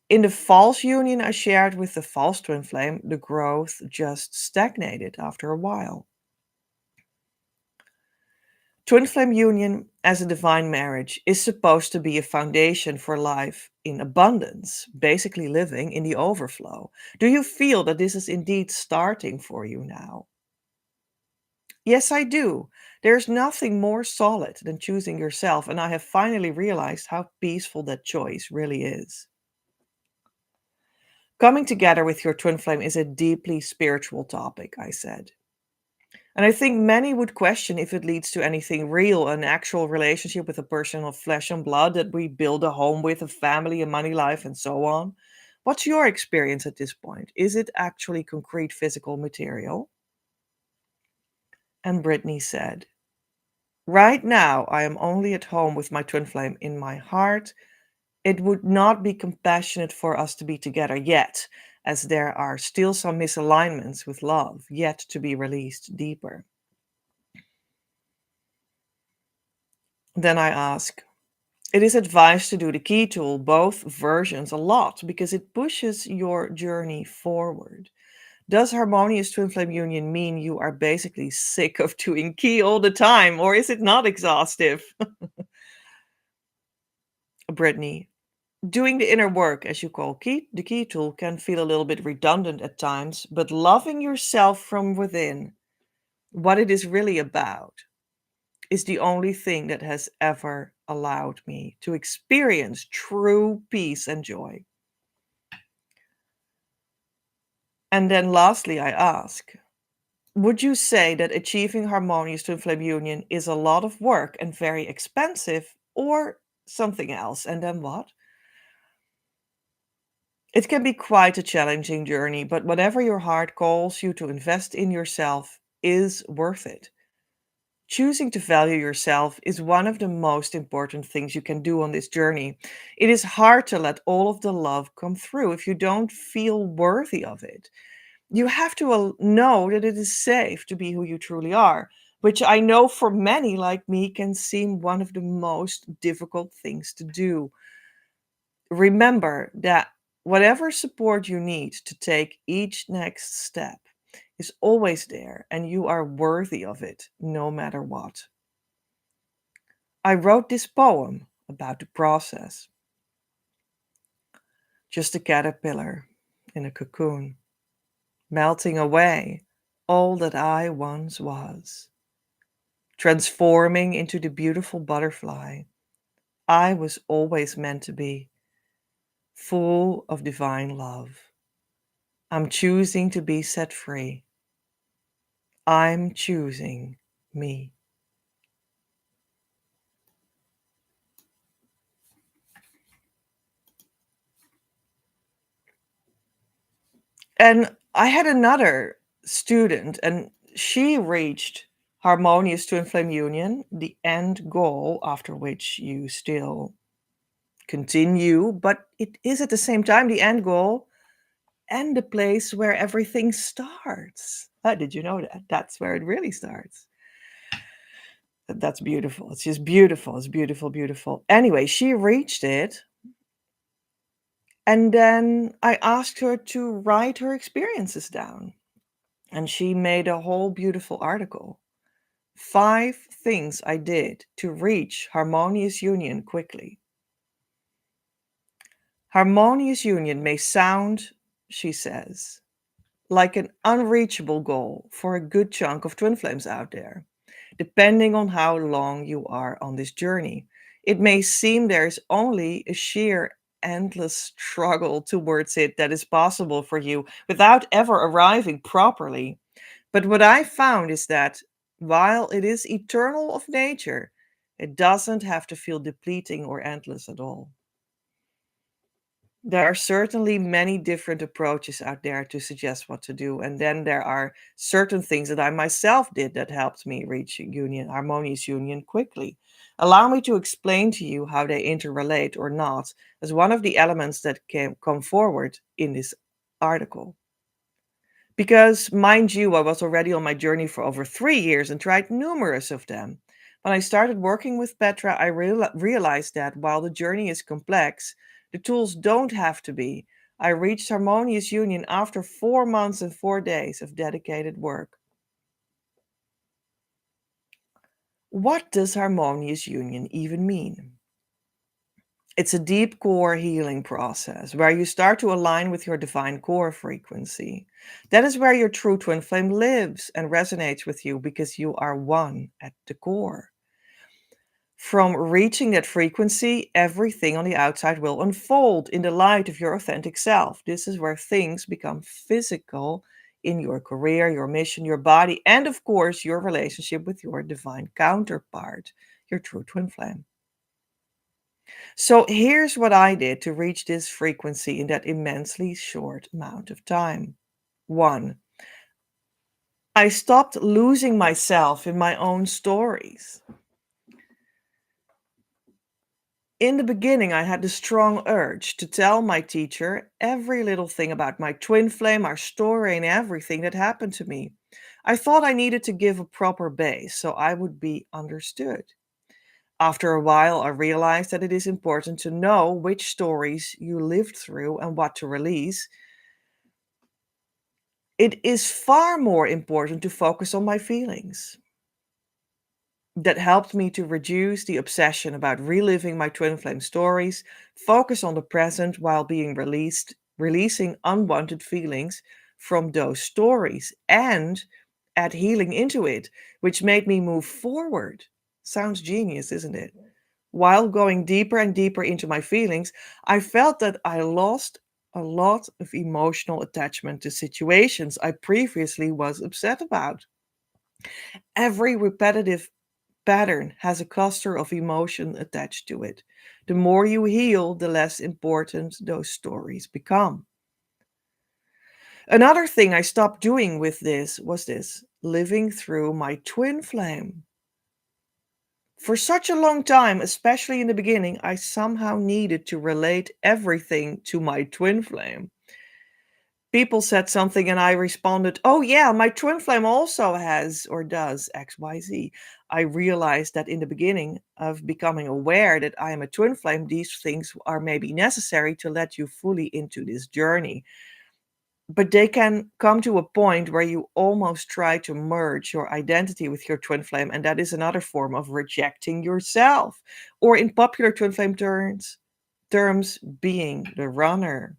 In the false union I shared with the false twin flame, the growth just stagnated after a while. Twin flame union as a divine marriage is supposed to be a foundation for life in abundance, basically living in the overflow. Do you feel that this is indeed starting for you now? Yes, I do. There's nothing more solid than choosing yourself, and I have finally realized how peaceful that choice really is. Coming together with your twin flame is a deeply spiritual topic, I said. And I think many would question if it leads to anything real, an actual relationship with a person of flesh and blood that we build a home with, a family, a money life, and so on. What's your experience at this point? Is it actually concrete physical material? And Brittany said, Right now, I am only at home with my twin flame in my heart. It would not be compassionate for us to be together yet, as there are still some misalignments with love yet to be released deeper. Then I ask, it is advised to do the key tool, both versions, a lot because it pushes your journey forward. Does harmonious twin flame union mean you are basically sick of doing key all the time, or is it not exhaustive? Brittany, doing the inner work, as you call the key tool, can feel a little bit redundant at times, but loving yourself from within, what it is really about, is the only thing that has ever allowed me to experience true peace and joy. And then lastly, I ask, would you say that achieving harmonious twin flame union is a lot of work and very expensive, or something else? And then what? It can be quite a challenging journey, but whatever your heart calls you to invest in yourself is worth it. Choosing to value yourself is one of the most important things you can do on this journey. It is hard to let all of the love come through if you don't feel worthy of it. You have to know that it is safe to be who you truly are, which I know for many like me can seem one of the most difficult things to do. Remember that whatever support you need to take each next step is always there, and you are worthy of it no matter what. I wrote this poem about the process. Just a caterpillar in a cocoon, melting away all that I once was, transforming into the beautiful butterfly I was always meant to be, full of divine love. I'm choosing to be set free. I'm choosing me. And I had another student, and she reached harmonious twin flame union, the end goal after which you still continue, but it is at the same time the end goal and the place where everything starts. Did you know that? That's where it really starts. That's beautiful. It's just beautiful. It's beautiful, beautiful. Anyway, she reached it. And then I asked her to write her experiences down. And she made a whole beautiful article. 5 things I did to reach harmonious union quickly. Harmonious union may sound, she says, like an unreachable goal for a good chunk of twin flames out there, depending on how long you are on this journey. It may seem there's only a sheer endless struggle towards it that is possible for you without ever arriving properly. But what I found is that while it is eternal of nature, it doesn't have to feel depleting or endless at all. There are certainly many different approaches out there to suggest what to do. And then there are certain things that I myself did that helped me reach harmonious union quickly. Allow me to explain to you how they interrelate or not as one of the elements that can come forward in this article. Because, mind you, I was already on my journey for over 3 years and tried numerous of them. When I started working with Petra, I realized that while the journey is complex, the tools don't have to be. I reached harmonious union after 4 months and 4 days of dedicated work. What does harmonious union even mean? It's a deep core healing process where you start to align with your divine core frequency. That is where your true twin flame lives and resonates with you because you are one at the core. From reaching that frequency, everything on the outside will unfold in the light of your authentic self. This is where things become physical in your career, your mission, your body, and of course, your relationship with your divine counterpart, your true twin flame. So here's what I did to reach this frequency in that immensely short amount of time. One, I stopped losing myself in my own stories. In the beginning, I had the strong urge to tell my teacher every little thing about my twin flame, our story, and everything that happened to me. I thought I needed to give a proper base so I would be understood. After a while, I realized that it is important to know which stories you lived through and what to release. It is far more important to focus on my feelings. That helped me to reduce the obsession about reliving my twin flame stories, focus on the present while releasing unwanted feelings from those stories, and add healing into it, which made me move forward. Sounds genius, isn't it? While going deeper and deeper into my feelings, I felt that I lost a lot of emotional attachment to situations I previously was upset about. Every repetitive pattern has a cluster of emotion attached to it. The more you heal, the less important those stories become. Another thing I stopped doing with this was this living through my twin flame. For such a long time, especially in the beginning, I somehow needed to relate everything to my twin flame. People said something and I responded, "Oh, yeah, my twin flame also has or does XYZ." I realized that in the beginning of becoming aware that I am a twin flame, these things are maybe necessary to let you fully into this journey. But they can come to a point where you almost try to merge your identity with your twin flame, and that is another form of rejecting yourself, or in popular twin flame terms being the runner.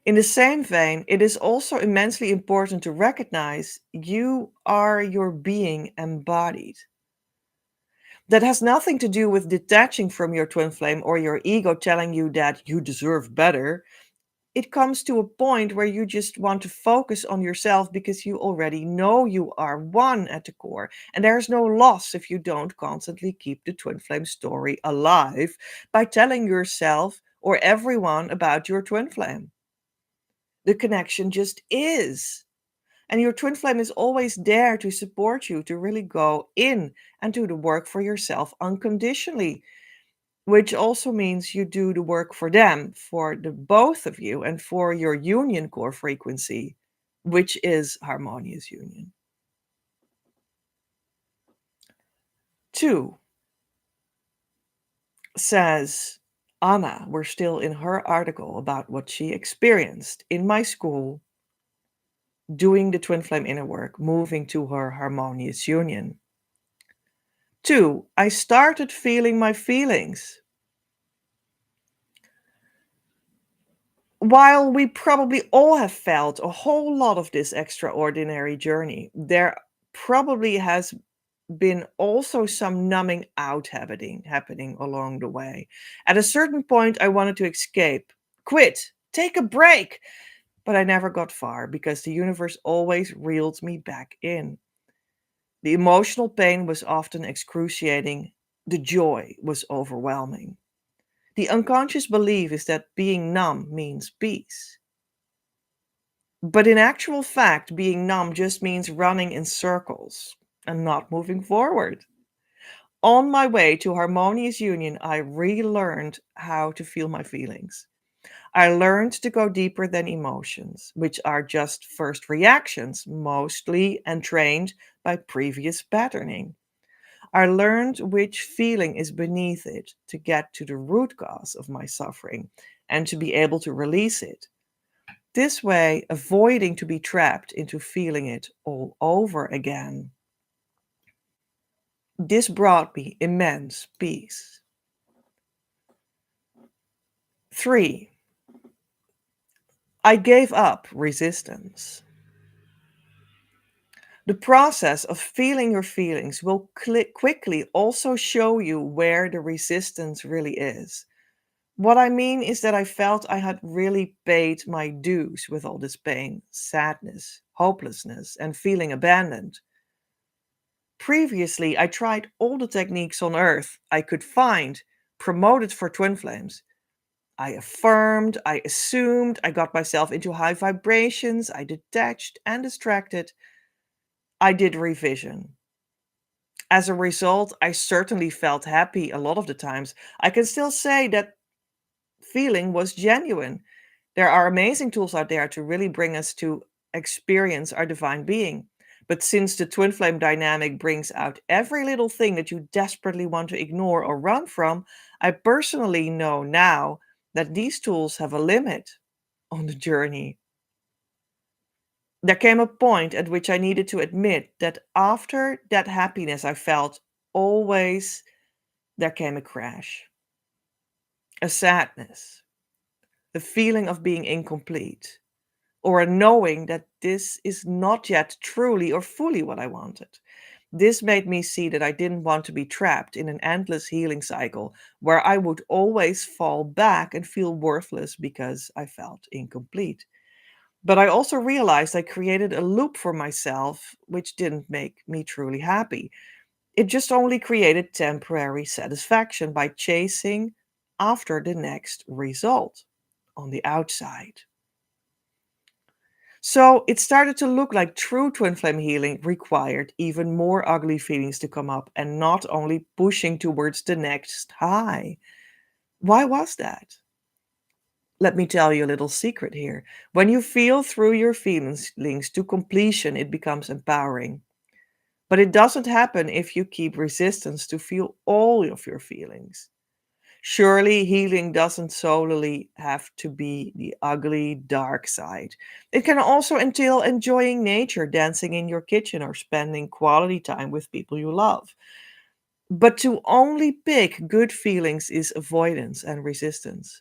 In the same vein, it is also immensely important to recognize you are your being embodied. That has nothing to do with detaching from your twin flame or your ego telling you that you deserve better. It comes to a point where you just want to focus on yourself because you already know you are one at the core. And there's no loss if you don't constantly keep the twin flame story alive by telling yourself or everyone about your twin flame. The connection just is. And your twin flame is always there to support you to really go in and do the work for yourself unconditionally, which also means you do the work for them, for the both of you, and for your union core frequency, which is harmonious union. Two says Anna, we're still in her article about what she experienced in my school doing the twin flame inner work, moving to her harmonious union. Two, I started feeling my feelings. While we probably all have felt a whole lot of this extraordinary journey, there probably has been also some numbing out happening along the way. At a certain point, I wanted to escape, quit, take a break, but I never got far because the universe always reeled me back in. The emotional pain was often excruciating, the joy was overwhelming. The unconscious belief is that being numb means peace. But in actual fact, being numb just means running in circles and not moving forward. On my way to harmonious union, I relearned how to feel my feelings. I learned to go deeper than emotions, which are just first reactions, mostly entrained by previous patterning. I learned which feeling is beneath it to get to the root cause of my suffering and to be able to release it. This way, avoiding to be trapped into feeling it all over again. This brought me immense peace. 3. I gave up resistance. The process of feeling your feelings will quickly also show you where the resistance really is. What I mean is that I felt I had really paid my dues with all this pain, sadness, hopelessness, and feeling abandoned. Previously, I tried all the techniques on earth I could find, promoted for twin flames. I affirmed, I assumed, I got myself into high vibrations, I detached and distracted. I did revision. As a result, I certainly felt happy a lot of the times. I can still say that feeling was genuine. There are amazing tools out there to really bring us to experience our divine being. But since the twin flame dynamic brings out every little thing that you desperately want to ignore or run from, I personally know now that these tools have a limit on the journey. There came a point at which I needed to admit that after that happiness I felt, always there came a crash, a sadness, a feeling of being incomplete, or a knowing that this is not yet truly or fully what I wanted. This made me see that I didn't want to be trapped in an endless healing cycle where I would always fall back and feel worthless because I felt incomplete. But I also realized I created a loop for myself which didn't make me truly happy. It just only created temporary satisfaction by chasing after the next result on the outside. So it started to look like true twin flame healing required even more ugly feelings to come up and not only pushing towards the next high. Why was that? Let me tell you a little secret here. When you feel through your feelings to completion, it becomes empowering. But it doesn't happen if you keep resistance to feel all of your feelings. Surely healing doesn't solely have to be the ugly, dark side. It can also entail enjoying nature, dancing in your kitchen, or spending quality time with people you love. But to only pick good feelings is avoidance and resistance.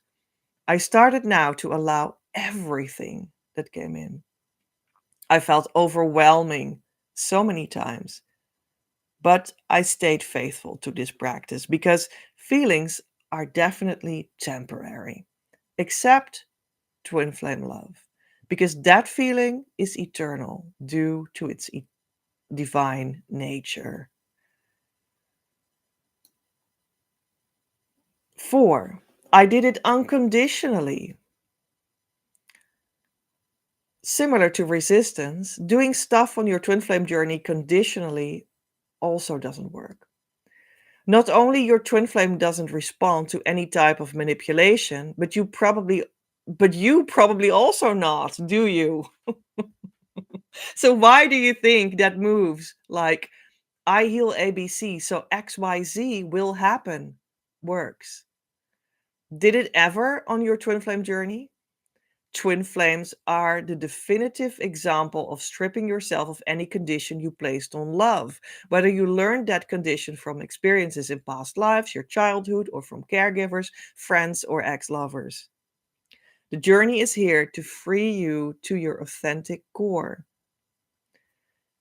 I started now to allow everything that came in. I felt overwhelming so many times, but I stayed faithful to this practice because feelings are definitely temporary, except twin flame love, because that feeling is eternal due to its divine nature. 4. I did it unconditionally. Similar to resistance, doing stuff on your twin flame journey conditionally also doesn't work. Not only your twin flame doesn't respond to any type of manipulation, but you probably also not, do you? So why do you think that moves like I heal ABC so XYZ will happen works? Did it ever on your twin flame journey? Twin flames are the definitive example of stripping yourself of any condition you placed on love, whether you learned that condition from experiences in past lives, your childhood, or from caregivers, friends, or ex lovers. The journey is here to free you to your authentic core.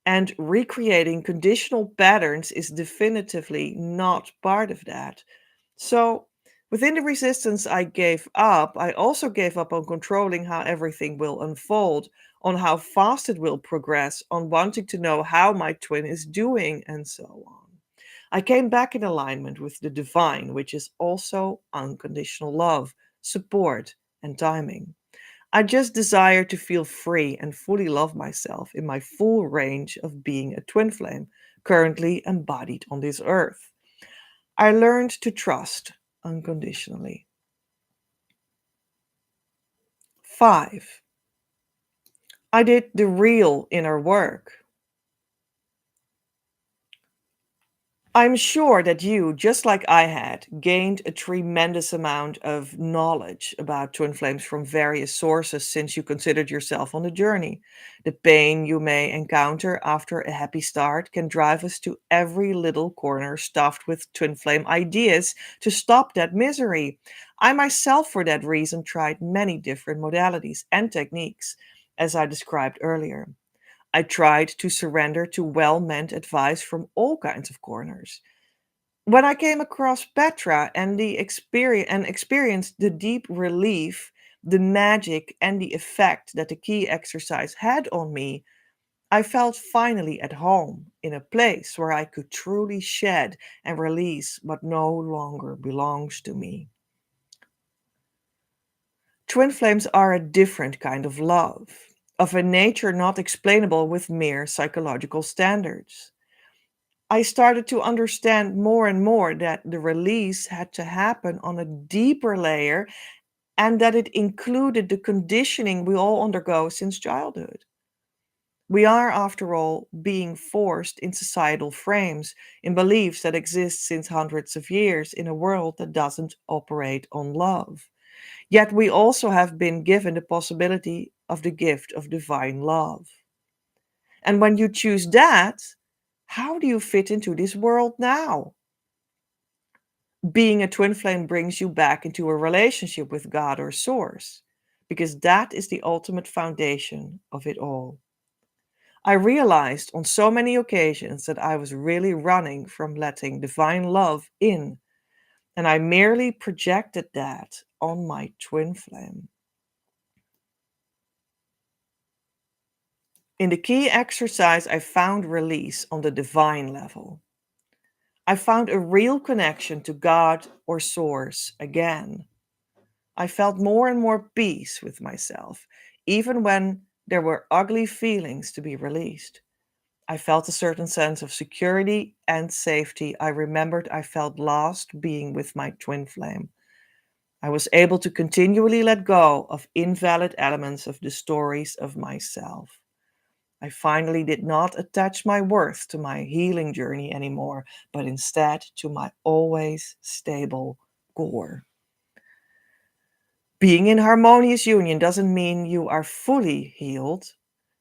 And recreating conditional patterns is definitively not part of that. So, within the resistance I gave up, I also gave up on controlling how everything will unfold, on how fast it will progress, on wanting to know how my twin is doing, and so on. I came back in alignment with the divine, which is also unconditional love, support, and timing. I just desire to feel free and fully love myself in my full range of being a twin flame, currently embodied on this earth. I learned to trust unconditionally. 5. I did the real inner work. I'm sure that you, just like I had, gained a tremendous amount of knowledge about twin flames from various sources since you considered yourself on the journey. The pain you may encounter after a happy start can drive us to every little corner stuffed with twin flame ideas to stop that misery. I myself, for that reason, tried many different modalities and techniques, as I described earlier. I tried to surrender to well meant advice from all kinds of corners. When I came across Petra and experienced the deep relief, the magic, and the effect that the key exercise had on me, I felt finally at home in a place where I could truly shed and release what no longer belongs to me. Twin flames are a different kind of love, of a nature not explainable with mere psychological standards. I started to understand more and more that the release had to happen on a deeper layer and that it included the conditioning we all undergo since childhood. We are, after all, being forced in societal frames, in beliefs that exist since hundreds of years in a world that doesn't operate on love. Yet we also have been given the possibility of the gift of divine love. And when you choose that, how do you fit into this world now? Being a twin flame brings you back into a relationship with God or Source, because that is the ultimate foundation of it all. I realized on so many occasions that I was really running from letting divine love in, and I merely projected that on my twin flame. In the key exercise, I found release on the divine level. I found a real connection to God or Source again. I felt more and more peace with myself, even when there were ugly feelings to be released. I felt a certain sense of security and safety. I remembered I felt lost being with my twin flame. I was able to continually let go of invalid elements of the stories of myself. I finally did not attach my worth to my healing journey anymore, but instead to my always stable core. Being in harmonious union doesn't mean you are fully healed,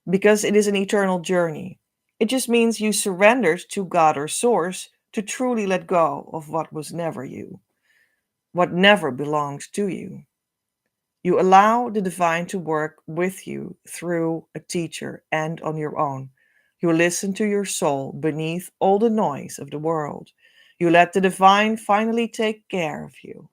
because it is an eternal journey. It just means you surrendered to God or Source to truly let go of what was never you, what never belonged to you. You allow the divine to work with you through a teacher and on your own. You listen to your soul beneath all the noise of the world. You let the divine finally take care of you.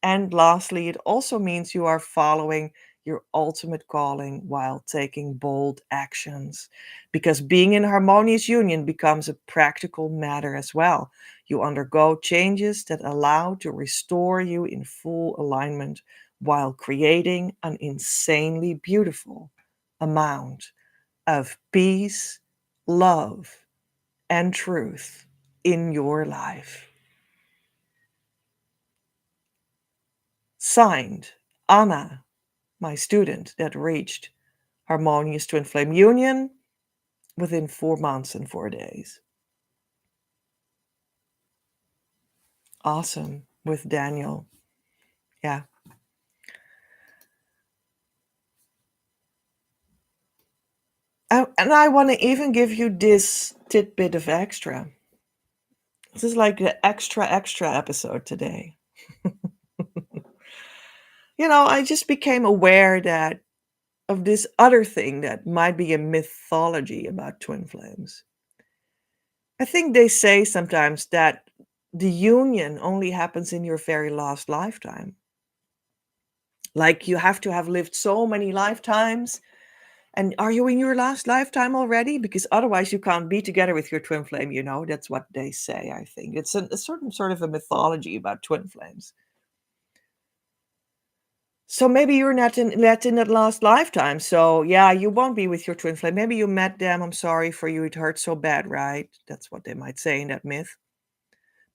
And lastly, it also means you are following your ultimate calling while taking bold actions. Because being in harmonious union becomes a practical matter as well. You undergo changes that allow to restore you in full alignment while creating an insanely beautiful amount of peace, love, and truth in your life. Signed, Anna, my student that reached harmonious twin flame union within 4 months and 4 days. Awesome with Daniel. Yeah. And I want to even give you this tidbit of extra. This is like the extra episode today. I just became aware that of this other thing that might be a mythology about twin flames. I think they say sometimes that the union only happens in your very last lifetime. Like you have to have lived so many lifetimes. And are you in your last lifetime already? Because otherwise you can't be together with your twin flame, That's what they say, I think. It's a certain sort of a mythology about twin flames. So maybe you're not in that last lifetime. So yeah, you won't be with your twin flame. Maybe you met them. I'm sorry for you. It hurt so bad, right? That's what they might say in that myth.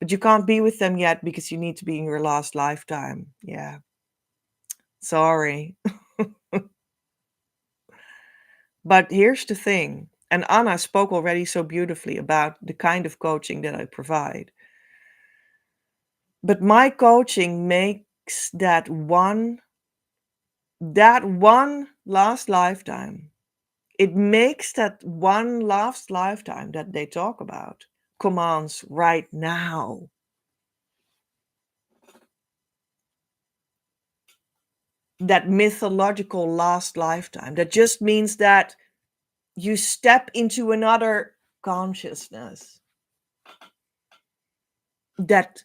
But you can't be with them yet because you need to be in your last lifetime. Yeah. Sorry. But here's the thing, and Anna spoke already so beautifully about the kind of coaching that I provide. But my coaching makes that one last lifetime. It makes that one last lifetime that they talk about commands right now. That mythological last lifetime. That just means that you step into another consciousness that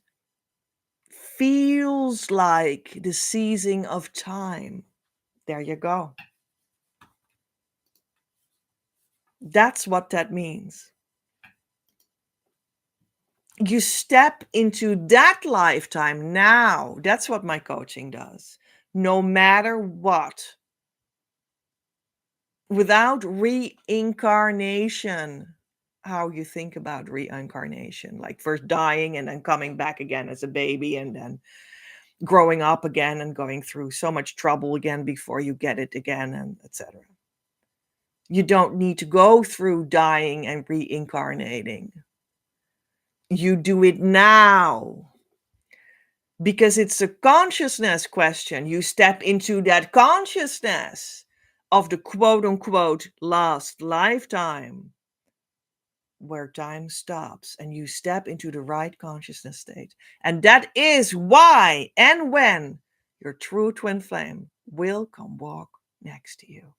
feels like the seizing of time. There you go. That's what that means. You step into that lifetime now. That's what my coaching does. No matter what. Without reincarnation. how you think about reincarnation, like first dying and then coming back again as a baby and then growing up again and going through so much trouble again before you get it again, and etc. You don't need to go through dying and reincarnating. You do it now because it's a consciousness question. You step into that consciousness of the quote unquote last lifetime where time stops and you step into the right consciousness state. And that is why and when your true twin flame will come walk next to you.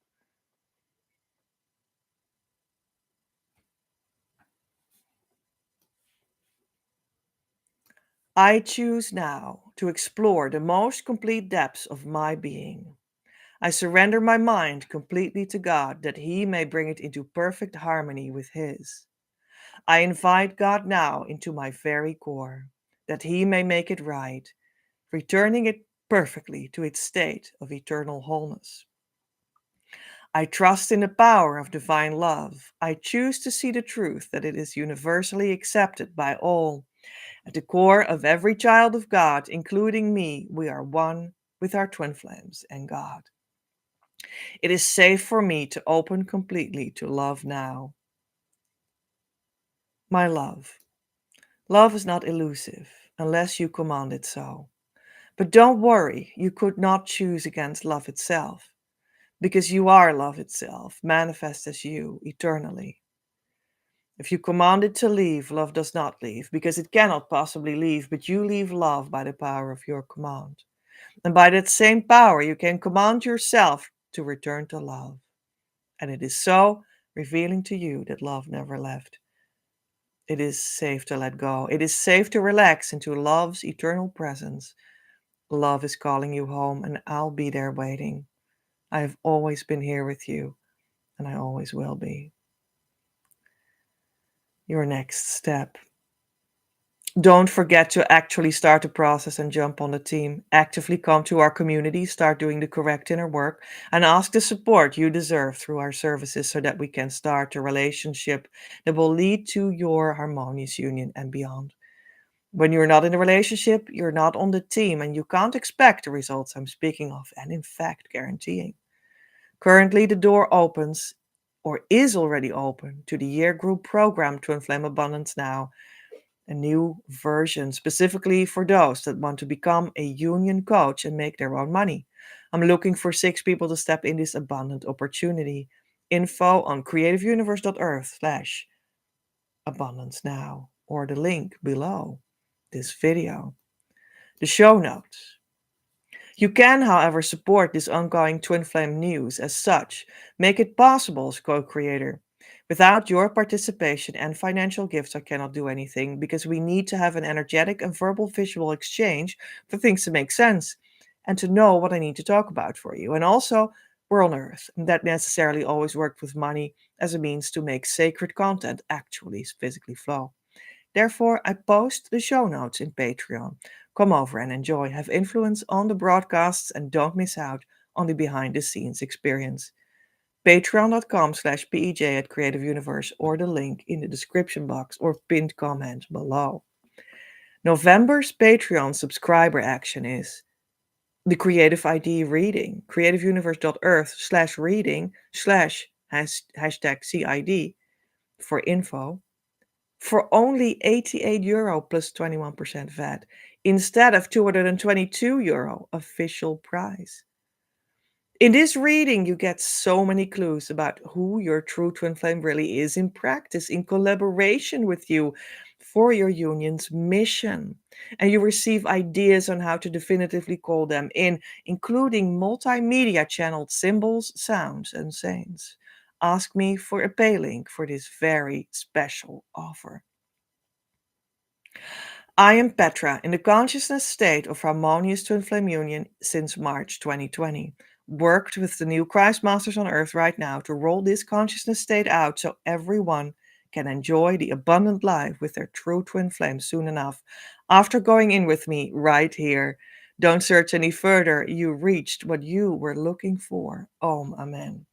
I choose now to explore the most complete depths of my being. I surrender my mind completely to God that He may bring it into perfect harmony with His. I invite God now into my very core, that He may make it right, returning it perfectly to its state of eternal wholeness. I trust in the power of divine love. I choose to see the truth that it is universally accepted by all. At the core of every child of God, including me, we are one with our twin flames and God. It is safe for me to open completely to love now. My love. Love is not elusive unless you command it so. But don't worry, you could not choose against love itself, because you are love itself, manifest as you eternally. If you command it to leave, love does not leave, because it cannot possibly leave, but you leave love by the power of your command. And by that same power, you can command yourself to return to love. And it is so revealing to you that love never left. It is safe to let go. It is safe to relax into love's eternal presence. Love is calling you home, and I'll be there waiting. I have always been here with you, and I always will be. Your next step. Don't forget to actually start the process and jump on the team. Actively come to our community, start doing the correct inner work, and ask the support you deserve through our services so that we can start a relationship that will lead to your harmonious union and beyond. When you're not in a relationship, you're not on the team, and you can't expect the results I'm speaking of, and in fact, guaranteeing. Currently, the door opens, or is already open, to the year group program Twin Flame Abundance Now, a new version specifically for those that want to become a union coach and make their own money. I'm looking for 6 people to step in this abundant opportunity. Info on creativeuniverse.earth/abundance now, or the link below this video. The show notes. You can, however, support this ongoing Twin Flame news as such. Make it possible as co-creator. Without your participation and financial gifts, I cannot do anything because we need to have an energetic and verbal visual exchange for things to make sense and to know what I need to talk about for you. And also, we're on Earth, and that necessarily always worked with money as a means to make sacred content actually physically flow. Therefore, I post the show notes in Patreon. Come over and enjoy, have influence on the broadcasts, and don't miss out on the behind the scenes experience. Patreon.com/PEJ at Creative Universe, or the link in the description box or pinned comment below. November's Patreon subscriber action is the Creative ID reading, creativeuniverse.earth/reading/#CID for info, for only €88 plus 21% VAT, instead of €222 official price. In this reading, you get so many clues about who your true twin flame really is in practice, in collaboration with you for your union's mission. And you receive ideas on how to definitively call them in, including multimedia channeled symbols, sounds, and sayings. Ask me for a pay link for this very special offer. I am Petra, in the consciousness state of harmonious twin flame union since March 2020. Worked with the new Christ Masters on Earth right now to roll this consciousness state out so everyone can enjoy the abundant life with their true twin flame soon enough. After going in with me right here, don't search any further. You reached what you were looking for. Om Amen.